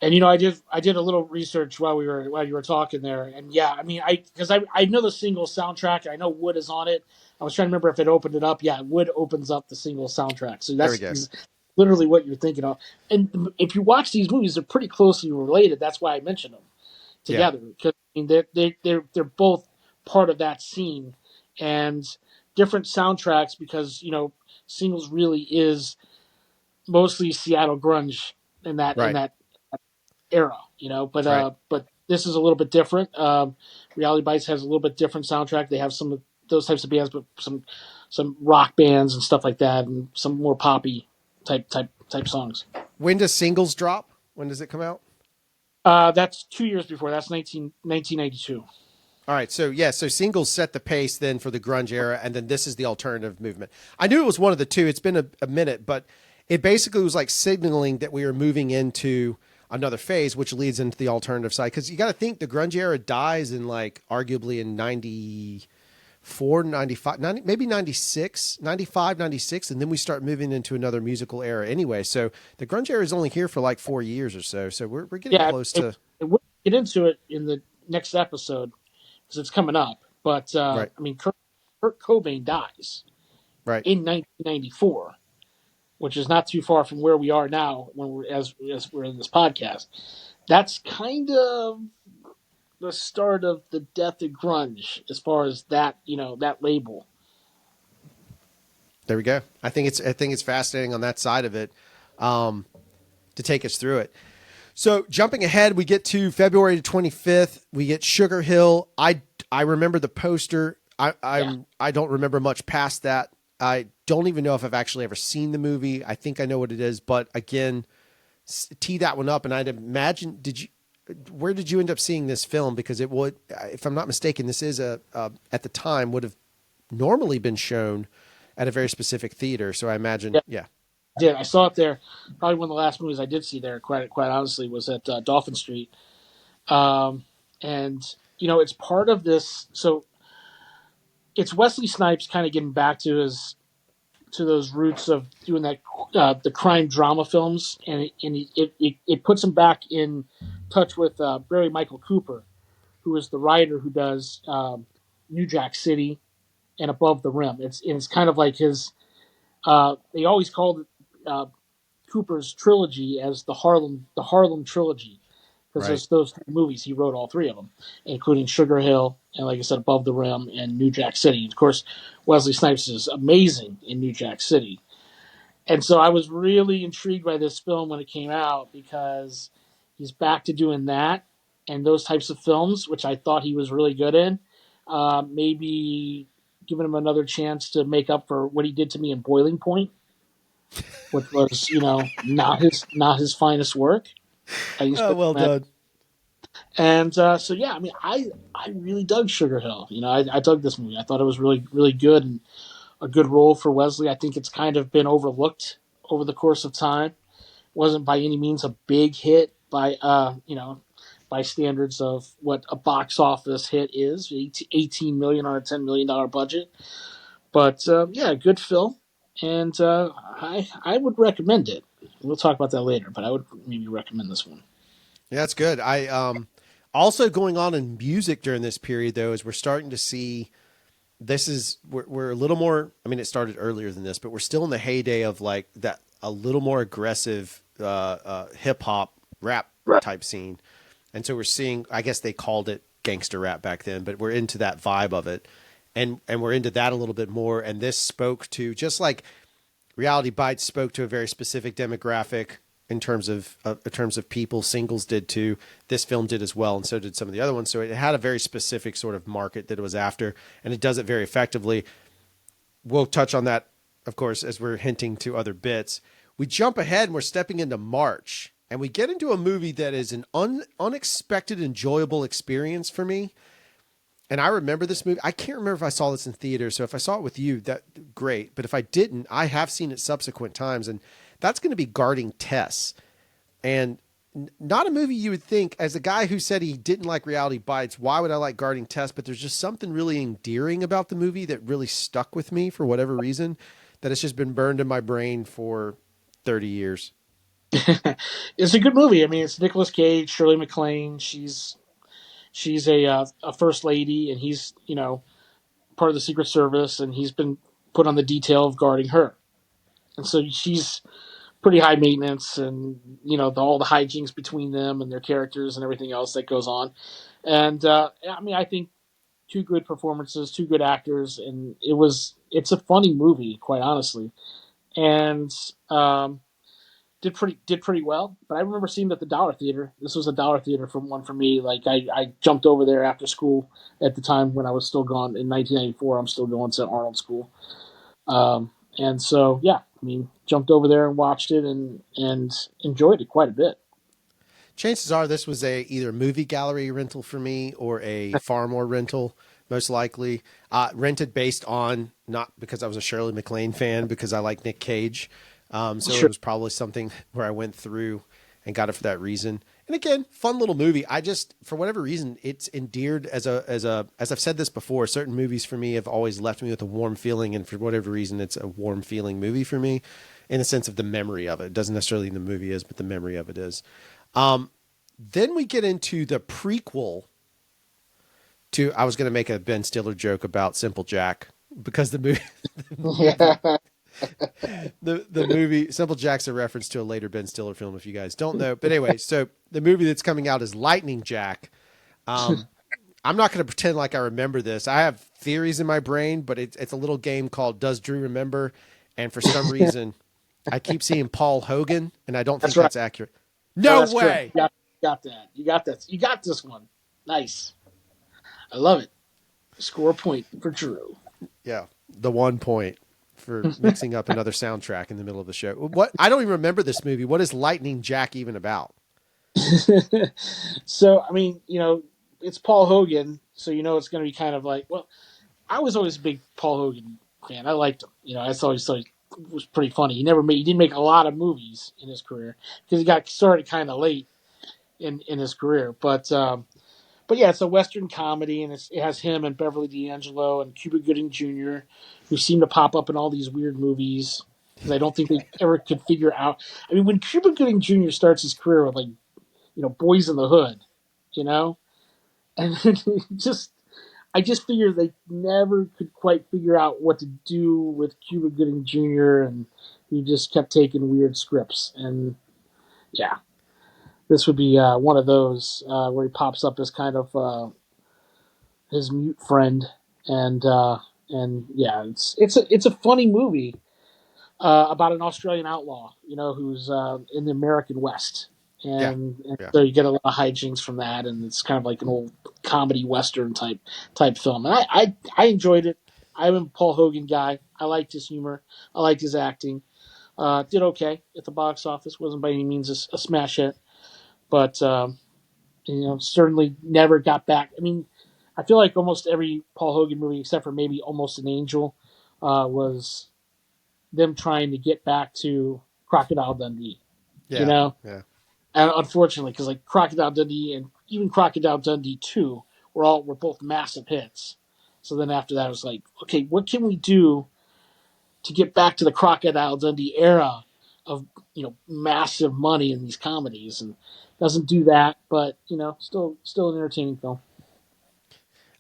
And I did a little research while you were talking there, and yeah, I mean I know the single soundtrack. I know Wood is on it. I was trying to remember if it opened it up. Yeah, Wood opens up the single soundtrack, so There we go. literally what you're thinking of. And if you watch these movies, they're pretty closely related. That's why I mentioned them Yeah. together, because I mean they're both part of that scene, and different soundtracks, because singles really is mostly Seattle grunge in Right. that era, Right. but this is a little bit different. Reality Bites has a little bit different soundtrack. They have some of those types of bands, but some rock bands and stuff like that, and some more poppy type songs. When does Singles drop? When does it come out? That's 2 years before. That's 1992. All right, so yeah, so Singles set the pace then for the grunge era, and then this is the alternative movement. I knew it was one of the two. It's been a minute, but it basically was like signaling that we were moving into another phase, which leads into the alternative side. Because you got to think the grunge era dies in like arguably in 94, 95, 90, maybe 96, 95, 96, and then we start moving into another musical era anyway. So the grunge era is only here for like 4 years or so. So we're getting Yeah, close to we'll get into it in the next episode because it's coming up. But right, I mean, Kurt Cobain dies right. in 1994, which is not too far from where we are now when as we're in this podcast. That's kind of the start of the death of grunge as far as that, that label. There we go. I think it's fascinating on that side of it, to take us through it. So jumping ahead, we get to February 25th. We get Sugar Hill. I remember the poster. Yeah. I don't remember much past that. I don't even know if I've actually ever seen the movie. I think I know what it is, but again, tee that one up. And I'd imagine, where did you end up seeing this film? Because it would, if I'm not mistaken, this is at the time would have normally been shown at a very specific theater. So I imagine, Yeah, yeah, I did. I saw it there. Probably one of the last movies I did see there, quite honestly, was at Dolphin Street. Um, and, it's part of this. So it's Wesley Snipes kind of getting back to those roots of doing that the crime drama films, and it puts him back in touch with Barry Michael Cooper, who is the writer who does New Jack City and Above the Rim. It's kind of like his. They always called Cooper's trilogy as the Harlem trilogy, because right. there's those three movies. He wrote all three of them, including Sugar Hill and, like I said, Above the Rim and New Jack City. Of course, Wesley Snipes is amazing in New Jack City. And so I was really intrigued by this film when it came out, because he's back to doing that and those types of films, which I thought he was really good in. Maybe giving him another chance to make up for what he did to me in Boiling Point, which was, not his finest work. I used Oh, to well recommend. done. And so yeah, I mean, I really dug Sugar Hill. I dug this movie. I thought it was really really good, and a good role for Wesley. I think it's kind of been overlooked over the course of time. Wasn't by any means a big hit by by standards of what a box office hit is, 18 million on a $10 million budget. But yeah, good film, and I would recommend it. We'll talk about that later, but I would maybe recommend this one. Yeah, that's good. I also going on in music during this period though is we're starting to see this is we're a little more. I mean, it started earlier than this, but we're still in the heyday of like that a little more aggressive hip hop rap Right. type scene, and so we're seeing. I guess they called it gangster rap back then, but we're into that vibe of it, and we're into that a little bit more. And this spoke to just like Reality Bites spoke to a very specific demographic in terms of people. Singles did too. This film did as well, and so did some of the other ones. So it had a very specific sort of market that it was after, and it does it very effectively. We'll touch on that, of course, as we're hinting to other bits. We jump ahead and we're stepping into March, and we get into a movie that is an unexpected, enjoyable experience for me. And I remember this movie. I can't remember if I saw this in theater. So if I saw it with you, that great. But if I didn't, I have seen it subsequent times, and that's going to be Guarding Tess. And not a movie you would think, as a guy who said he didn't like Reality Bites, why would I like Guarding Tess? But there's just something really endearing about the movie that really stuck with me for whatever reason, that it's just been burned in my brain for 30 years. It's a good movie. I mean, it's Nicolas Cage, Shirley MacLaine. She's a first lady, and he's part of the Secret Service, and he's been put on the detail of guarding her. And so she's pretty high maintenance, and all the hijinks between them and their characters and everything else that goes on. And I mean, I think two good performances, two good actors, and it's a funny movie, quite honestly, and did pretty well. But I remember seeing it at the Dollar Theater. This was a Dollar Theater for me. Like I jumped over there after school at the time when I was still gone in 1994. I'm still going to Arnold School. And so, yeah, I mean, jumped over there and watched it and enjoyed it quite a bit. Chances are this was a either movie gallery rental for me or a Farmore rental, most likely. Rented based on, not because I was a Shirley MacLaine fan, because I like Nick Cage. So it Sure. was probably something where I went through and got it for that reason. And again, fun little movie. I just, for whatever reason, it's endeared as I've said this before, certain movies for me have always left me with a warm feeling. And for whatever reason, it's a warm feeling movie for me in the sense of the memory of it. It doesn't necessarily mean the movie is, but the memory of it is. Then we get into the prequel to, I was going to make a Ben Stiller joke about Simple Jack because the movie, Yeah. the movie Simple Jack's a reference to a later Ben Stiller film, if you guys don't know. But anyway, so the movie that's coming out is Lightning Jack. I'm not going to pretend like I remember this. I have theories in my brain, but it's a little game called Does Drew Remember? And for some reason, I keep seeing Paul Hogan, and I don't think That's right. that's accurate. No, No that's correct. way. You got that. You got that. You got this one. Nice. I love it. Score a point for Drew. Yeah, the 1 point for mixing up another soundtrack in the middle of the show. What? I don't even remember this movie. What is Lightning Jack even about? So, I mean, it's Paul Hogan, so it's going to be kind of like, well, I was always a big Paul Hogan fan. I liked him. I always thought he was pretty funny. He didn't make a lot of movies in his career because he got started kind of late in his career. But yeah, it's a Western comedy, and it has him and Beverly D'Angelo and Cuba Gooding Jr., who seem to pop up in all these weird movies because I don't think they ever could figure out. I mean, when Cuba Gooding Jr. starts his career with Boys in the Hood, you know, and just I just figured they never could quite figure out what to do with Cuba Gooding Jr. and he just kept taking weird scripts. And yeah, this would be one of those where he pops up as kind of his mute friend, and yeah, it's a funny movie about an Australian outlaw, who's in the American West, Yeah, and yeah. so you get a lot of hijinks from that, and it's kind of like an old comedy western type film, and I enjoyed it. I'm a Paul Hogan guy. I liked his humor. I liked his acting. Did okay at the box office. Wasn't by any means a smash hit, but certainly never got back. I mean, I feel like almost every Paul Hogan movie, except for maybe Almost an Angel, was them trying to get back to Crocodile Dundee. You Yeah, know, yeah. and unfortunately, because like Crocodile Dundee even Crocodile Dundee 2 were both massive hits. So then after that, it was like, okay, what can we do to get back to the Crocodile Dundee era of massive money in these comedies? And doesn't do that, but still an entertaining film.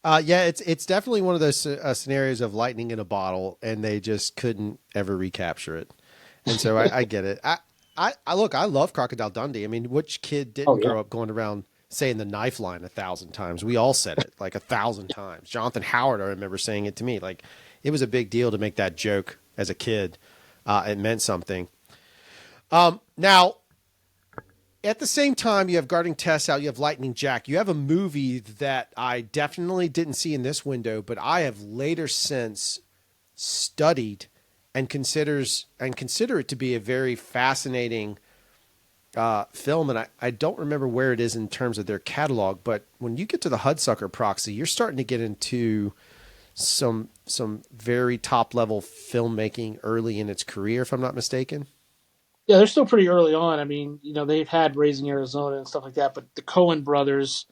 Yeah, it's definitely one of those scenarios of lightning in a bottle, and they just couldn't ever recapture it. And so I get it. I look, I love Crocodile Dundee. I mean, which kid Oh didn't yeah, grow up going around saying the knife line 1,000 times? We all said it like 1,000 times. Jonathan Howard, I remember saying it to me. Like it was a big deal to make that joke as a kid. It meant something. Now, at the same time, you have Guarding Tess out, you have Lightning Jack. You have a movie that I definitely didn't see in this window, but I have later since studied and consider it to be a very fascinating film. And I don't remember where it is in terms of their catalog, but when you get to the HUDSUCKER proxy, you're starting to get into some very top level filmmaking early in its career, if I'm not mistaken. yeah, they're still pretty early on. I mean, they've had Raising Arizona and stuff like that, but the Coen brothers,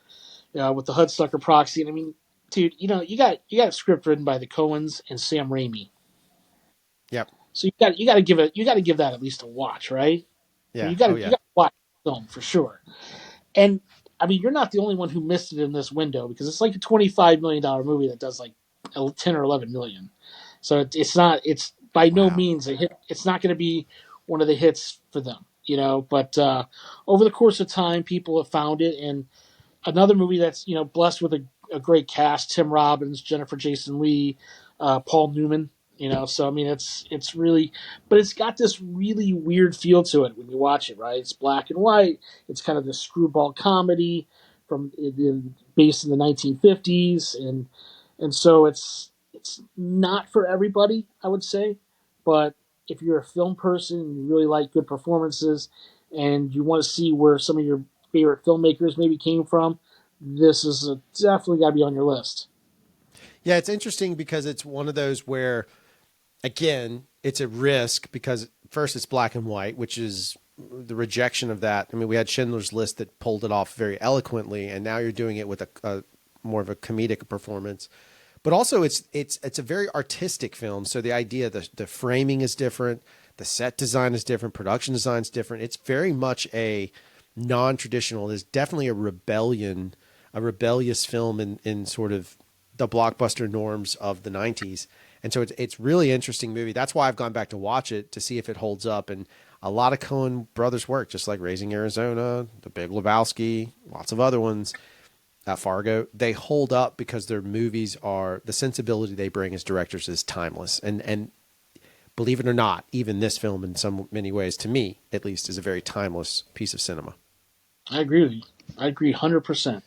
with the Hudsucker Proxy, and I mean, dude, you got a script written by the Coens and Sam Raimi, Yep. so you got to give that at least a watch, right? I mean, Yeah. you got Oh to you yeah. got to watch the film for sure. And I mean, you're not the only one who missed it in this window because it's like a $25 million movie that does like 10 or 11 million. So it's not. It's by no Wow. means a hit. It's not going to be one of the hits for them, But over the course of time, people have found it, and another movie that's blessed with a great cast: Tim Robbins, Jennifer Jason Leigh, Paul Newman. So I mean, it's really, but it's got this really weird feel to it when you watch it. Right? It's black and white. It's kind of this screwball comedy based in the 1950s, and so it's not for everybody, I would say, but if you're a film person and you really like good performances and you want to see where some of your favorite filmmakers maybe came from, this is definitely got to be on your list. Yeah, it's interesting because it's one of those where, again, it's a risk because first it's black and white, which is the rejection of that. I mean, we had Schindler's List that pulled it off very eloquently, and now you're doing it with a more of a comedic performance. But also, it's a very artistic film. So the idea, the framing is different, the set design is different, production design is different. It's very much a non-traditional. It's definitely a rebellious film in sort of the blockbuster norms of the 90s. And so it's really interesting movie. That's why I've gone back to watch it to see if it holds up. And a lot of Coen brothers work, just like Raising Arizona, The Big Lebowski, lots of other ones, Fargo, they hold up because their movies are, the sensibility they bring as directors is timeless. And believe it or not, even this film in so many ways, to me at least, is a very timeless piece of cinema. I agree with you. I agree 100%.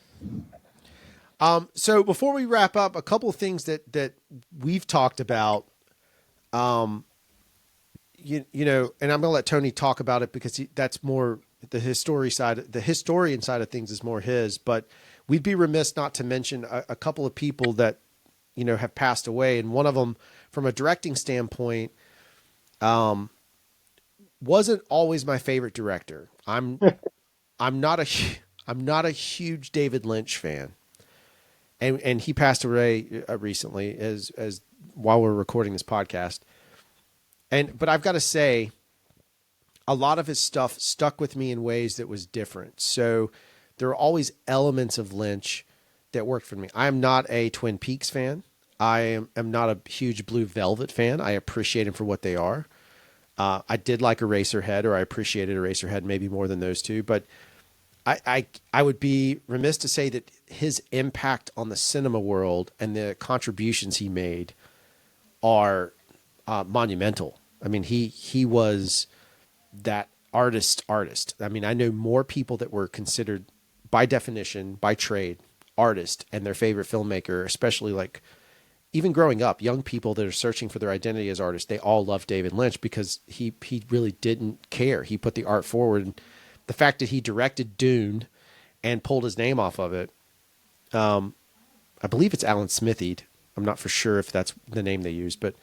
So before we wrap up, a couple of things that we've talked about, and I'm going to let Tony talk about it because that's more the historian side of things is more his, but we'd be remiss not to mention a couple of people that, have passed away. And one of them from a directing standpoint, wasn't always my favorite director. I'm not a huge David Lynch fan. And he passed away recently as while we're recording this podcast. But I've got to say, a lot of his stuff stuck with me in ways that was different. So there are always elements of Lynch that worked for me. I am not a Twin Peaks fan. I am not a huge Blue Velvet fan. I appreciate them for what they are. I did like Eraserhead, or I appreciated Eraserhead maybe more than those two. But I would be remiss to say that his impact on the cinema world and the contributions he made are monumental. I mean, he was that artist. I mean, I know more people that were considered by definition, by trade, artist and their favorite filmmaker, especially like even growing up, young people that are searching for their identity as artists, they all love David Lynch because he really didn't care. He put the art forward. And the fact that he directed Dune and pulled his name off of it, I believe it's Alan Smithied. I'm not for sure if that's the name they used, but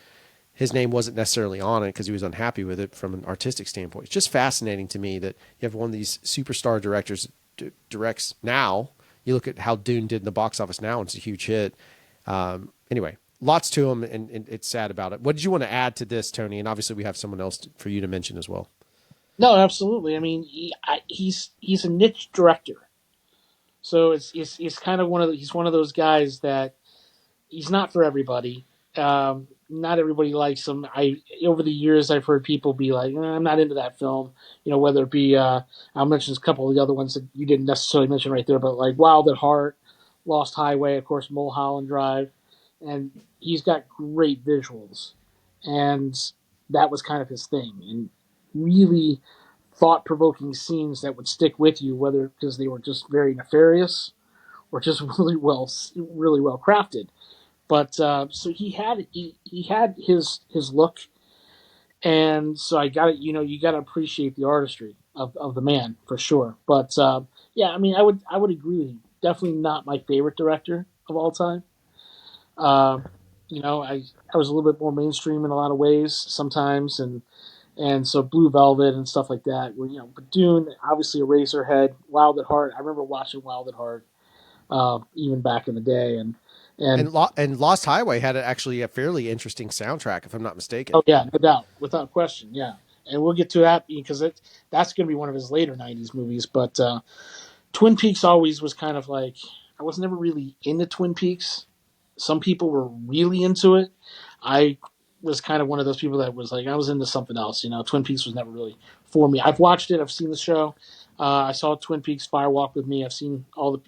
his name wasn't necessarily on it because he was unhappy with it from an artistic standpoint. It's just fascinating to me that you have one of these superstar directors directs now, you look at how Dune did in the box office now, and it's a huge hit. Anyway, lots to him, and it's sad about it. What did you want to add to this, Tony? And obviously we have someone else for you to mention as well. No, absolutely. I mean, he's a niche director, so it's kind of he's one of those guys that he's not for everybody. Not everybody likes him. I over the years I've heard people be like, I'm not into that film. Whether it be I'll mention a couple of the other ones that you didn't necessarily mention right there, but like Wild at Heart, Lost Highway, of course, Mulholland Drive, and he's got great visuals, and that was kind of his thing, and really thought-provoking scenes that would stick with you, whether because they were just very nefarious or just really well crafted. But so he had his look, and so I got it. You got to appreciate the artistry of the man for sure. But yeah, I mean, I would agree with you. Definitely not my favorite director of all time. Uh, I was a little bit more mainstream in a lot of ways sometimes, and so Blue Velvet and stuff like that. But Dune, obviously, Eraserhead, Wild at Heart. I remember watching Wild at Heart even back in the day, and And Lost Highway had actually a fairly interesting soundtrack, if I'm not mistaken. oh yeah, no doubt, without question, yeah. And we'll get to that because that's going to be one of his later '90s movies. But Twin Peaks always was kind of like I was never really into Twin Peaks. Some people were really into it. I was kind of one of those people that was like I was into something else. Twin Peaks was never really for me. I've watched it. I've seen the show. I saw Twin Peaks Fire Walk with Me. I've seen all the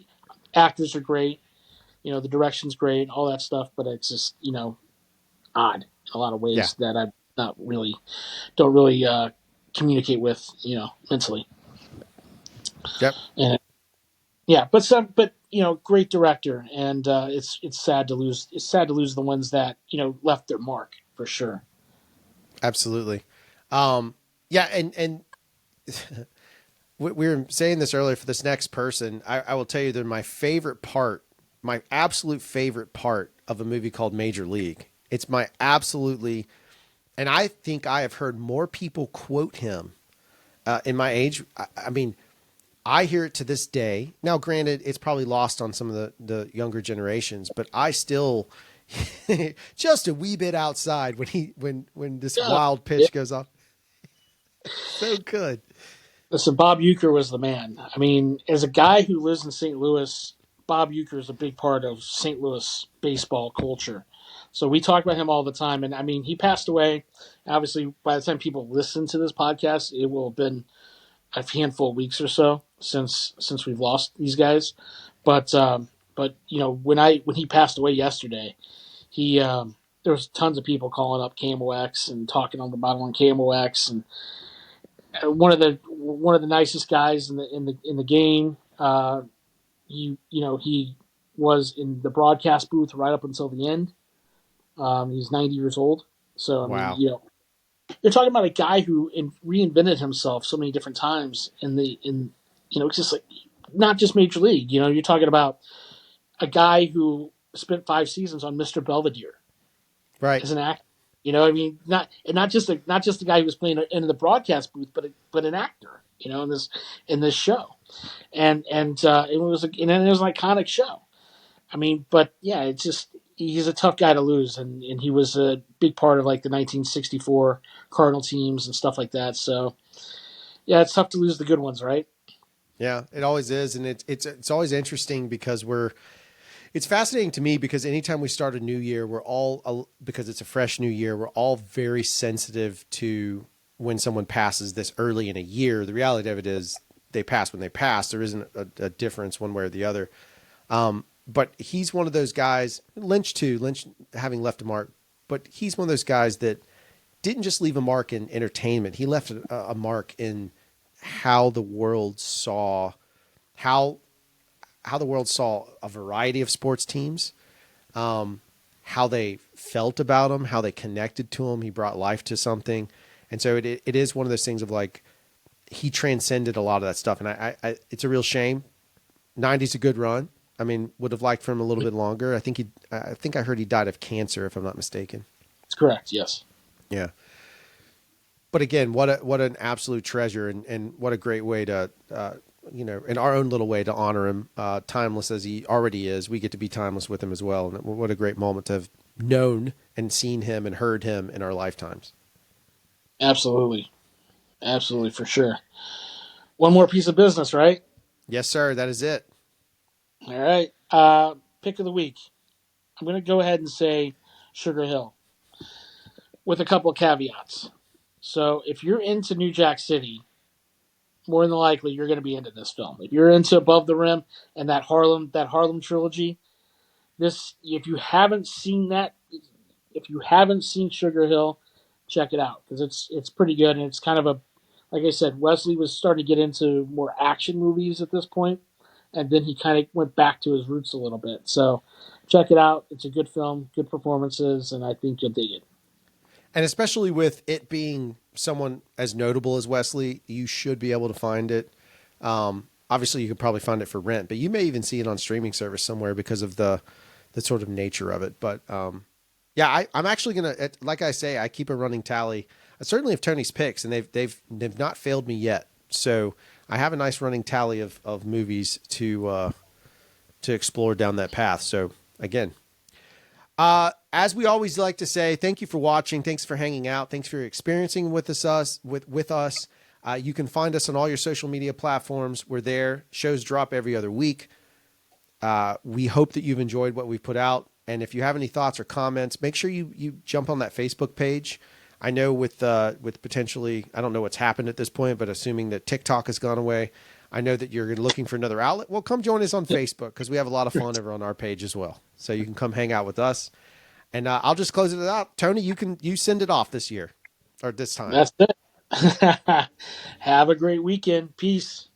actors are great. The direction's great, all that stuff. But it's just odd in a lot of Yeah. ways that I not really don't really communicate with mentally. Yep. And yeah, but great director, and it's sad to lose. It's sad to lose the ones that left their mark for sure. Absolutely. Yeah. And we were saying this earlier for this next person. I will tell you that my absolute favorite part of a movie called Major League. It's my absolutely, and I think I have heard more people quote him in my age. I mean, I hear it to this day. Now, granted, it's probably lost on some of the younger generations, but I still just a wee bit outside when this Yeah, wild yeah. pitch goes off. So good. Listen, Bob Uecker was the man. I mean, as a guy who lives in St. Louis, Bob Uecker is a big part of St. Louis baseball culture. So we talk about him all the time, and I mean, he passed away. Obviously, by the time people listen to this podcast, it will have been a handful of weeks or so since we've lost these guys. But when he passed away yesterday, he there was tons of people calling up KMOX and talking on the bottom on KMOX, and one of the nicest guys in the game. He was in the broadcast booth right up until the end. He's 90 years old, so I mean, Wow. you're talking about a guy who reinvented himself so many different times it's just like not just Major League. You're talking about a guy who spent 5 seasons on Mr. Belvedere Right. as an actor. I mean, not just the guy who was playing in the broadcast booth, but an actor. In this show, and it was an iconic show. I mean, but yeah, it's just he's a tough guy to lose, and he was a big part of like the 1964 Cardinal teams and stuff like that. So yeah, it's tough to lose the good ones, right? Yeah, it always is, and it's always interesting because it's fascinating to me because anytime we start a new year, we're all because it's a fresh new year, we're all very sensitive to when someone passes this early in a year. The reality of it is they pass when they pass. There isn't a difference one way or the other. But he's one of those guys. Lynch too. Lynch having left a mark, but he's one of those guys that didn't just leave a mark in entertainment. He left a mark in how the world saw how the world saw a variety of sports teams, how they felt about him, how they connected to him. He brought life to something. And so it is one of those things of like, he transcended a lot of that stuff. And I it's a real shame. 90's a good run. I mean, would have liked for him a little bit longer. I think I heard he died of cancer, if I'm not mistaken. That's correct. Yes. Yeah. But again, what an absolute treasure, and what a great way to in our own little way to honor him, timeless as he already is. We get to be timeless with him as well. And what a great moment to have known and seen him and heard him in our lifetimes. Absolutely. Absolutely, for sure. One more piece of business, right? Yes, sir. That is it. All right. Pick of the week. I'm going to go ahead and say Sugar Hill with a couple of caveats. So if you're into New Jack City, more than likely you're going to be into this film. If you're into Above the Rim and that Harlem trilogy, this if you haven't seen that, if you haven't seen Sugar Hill, check it out because it's pretty good and it's kind of a like I said, Wesley was starting to get into more action movies at this point, and then he kind of went back to his roots a little bit. So check it out. It's a good film, good performances, and I think you'll dig it. And especially with it being someone as notable as Wesley, you should be able to find it. Obviously, you could probably find it for rent, but you may even see it on streaming service somewhere because of the sort of nature of it. But yeah, I'm actually gonna, like I say, I keep a running tally. I certainly have Tony's picks, and they've not failed me yet. So I have a nice running tally of movies to explore down that path. So again, as we always like to say, thank you for watching. Thanks for hanging out. Thanks for experiencing with us. You can find us on all your social media platforms. We're there. Shows drop every other week. We hope that you've enjoyed what we've put out. And if you have any thoughts or comments, make sure you jump on that Facebook page. I know with potentially, I don't know what's happened at this point, but assuming that TikTok has gone away, I know that you're looking for another outlet. Well, come join us on Facebook because we have a lot of fun over on our page as well. So you can come hang out with us. And I'll just close it out. Tony, you send it off this year or this time. That's it. Have a great weekend. Peace.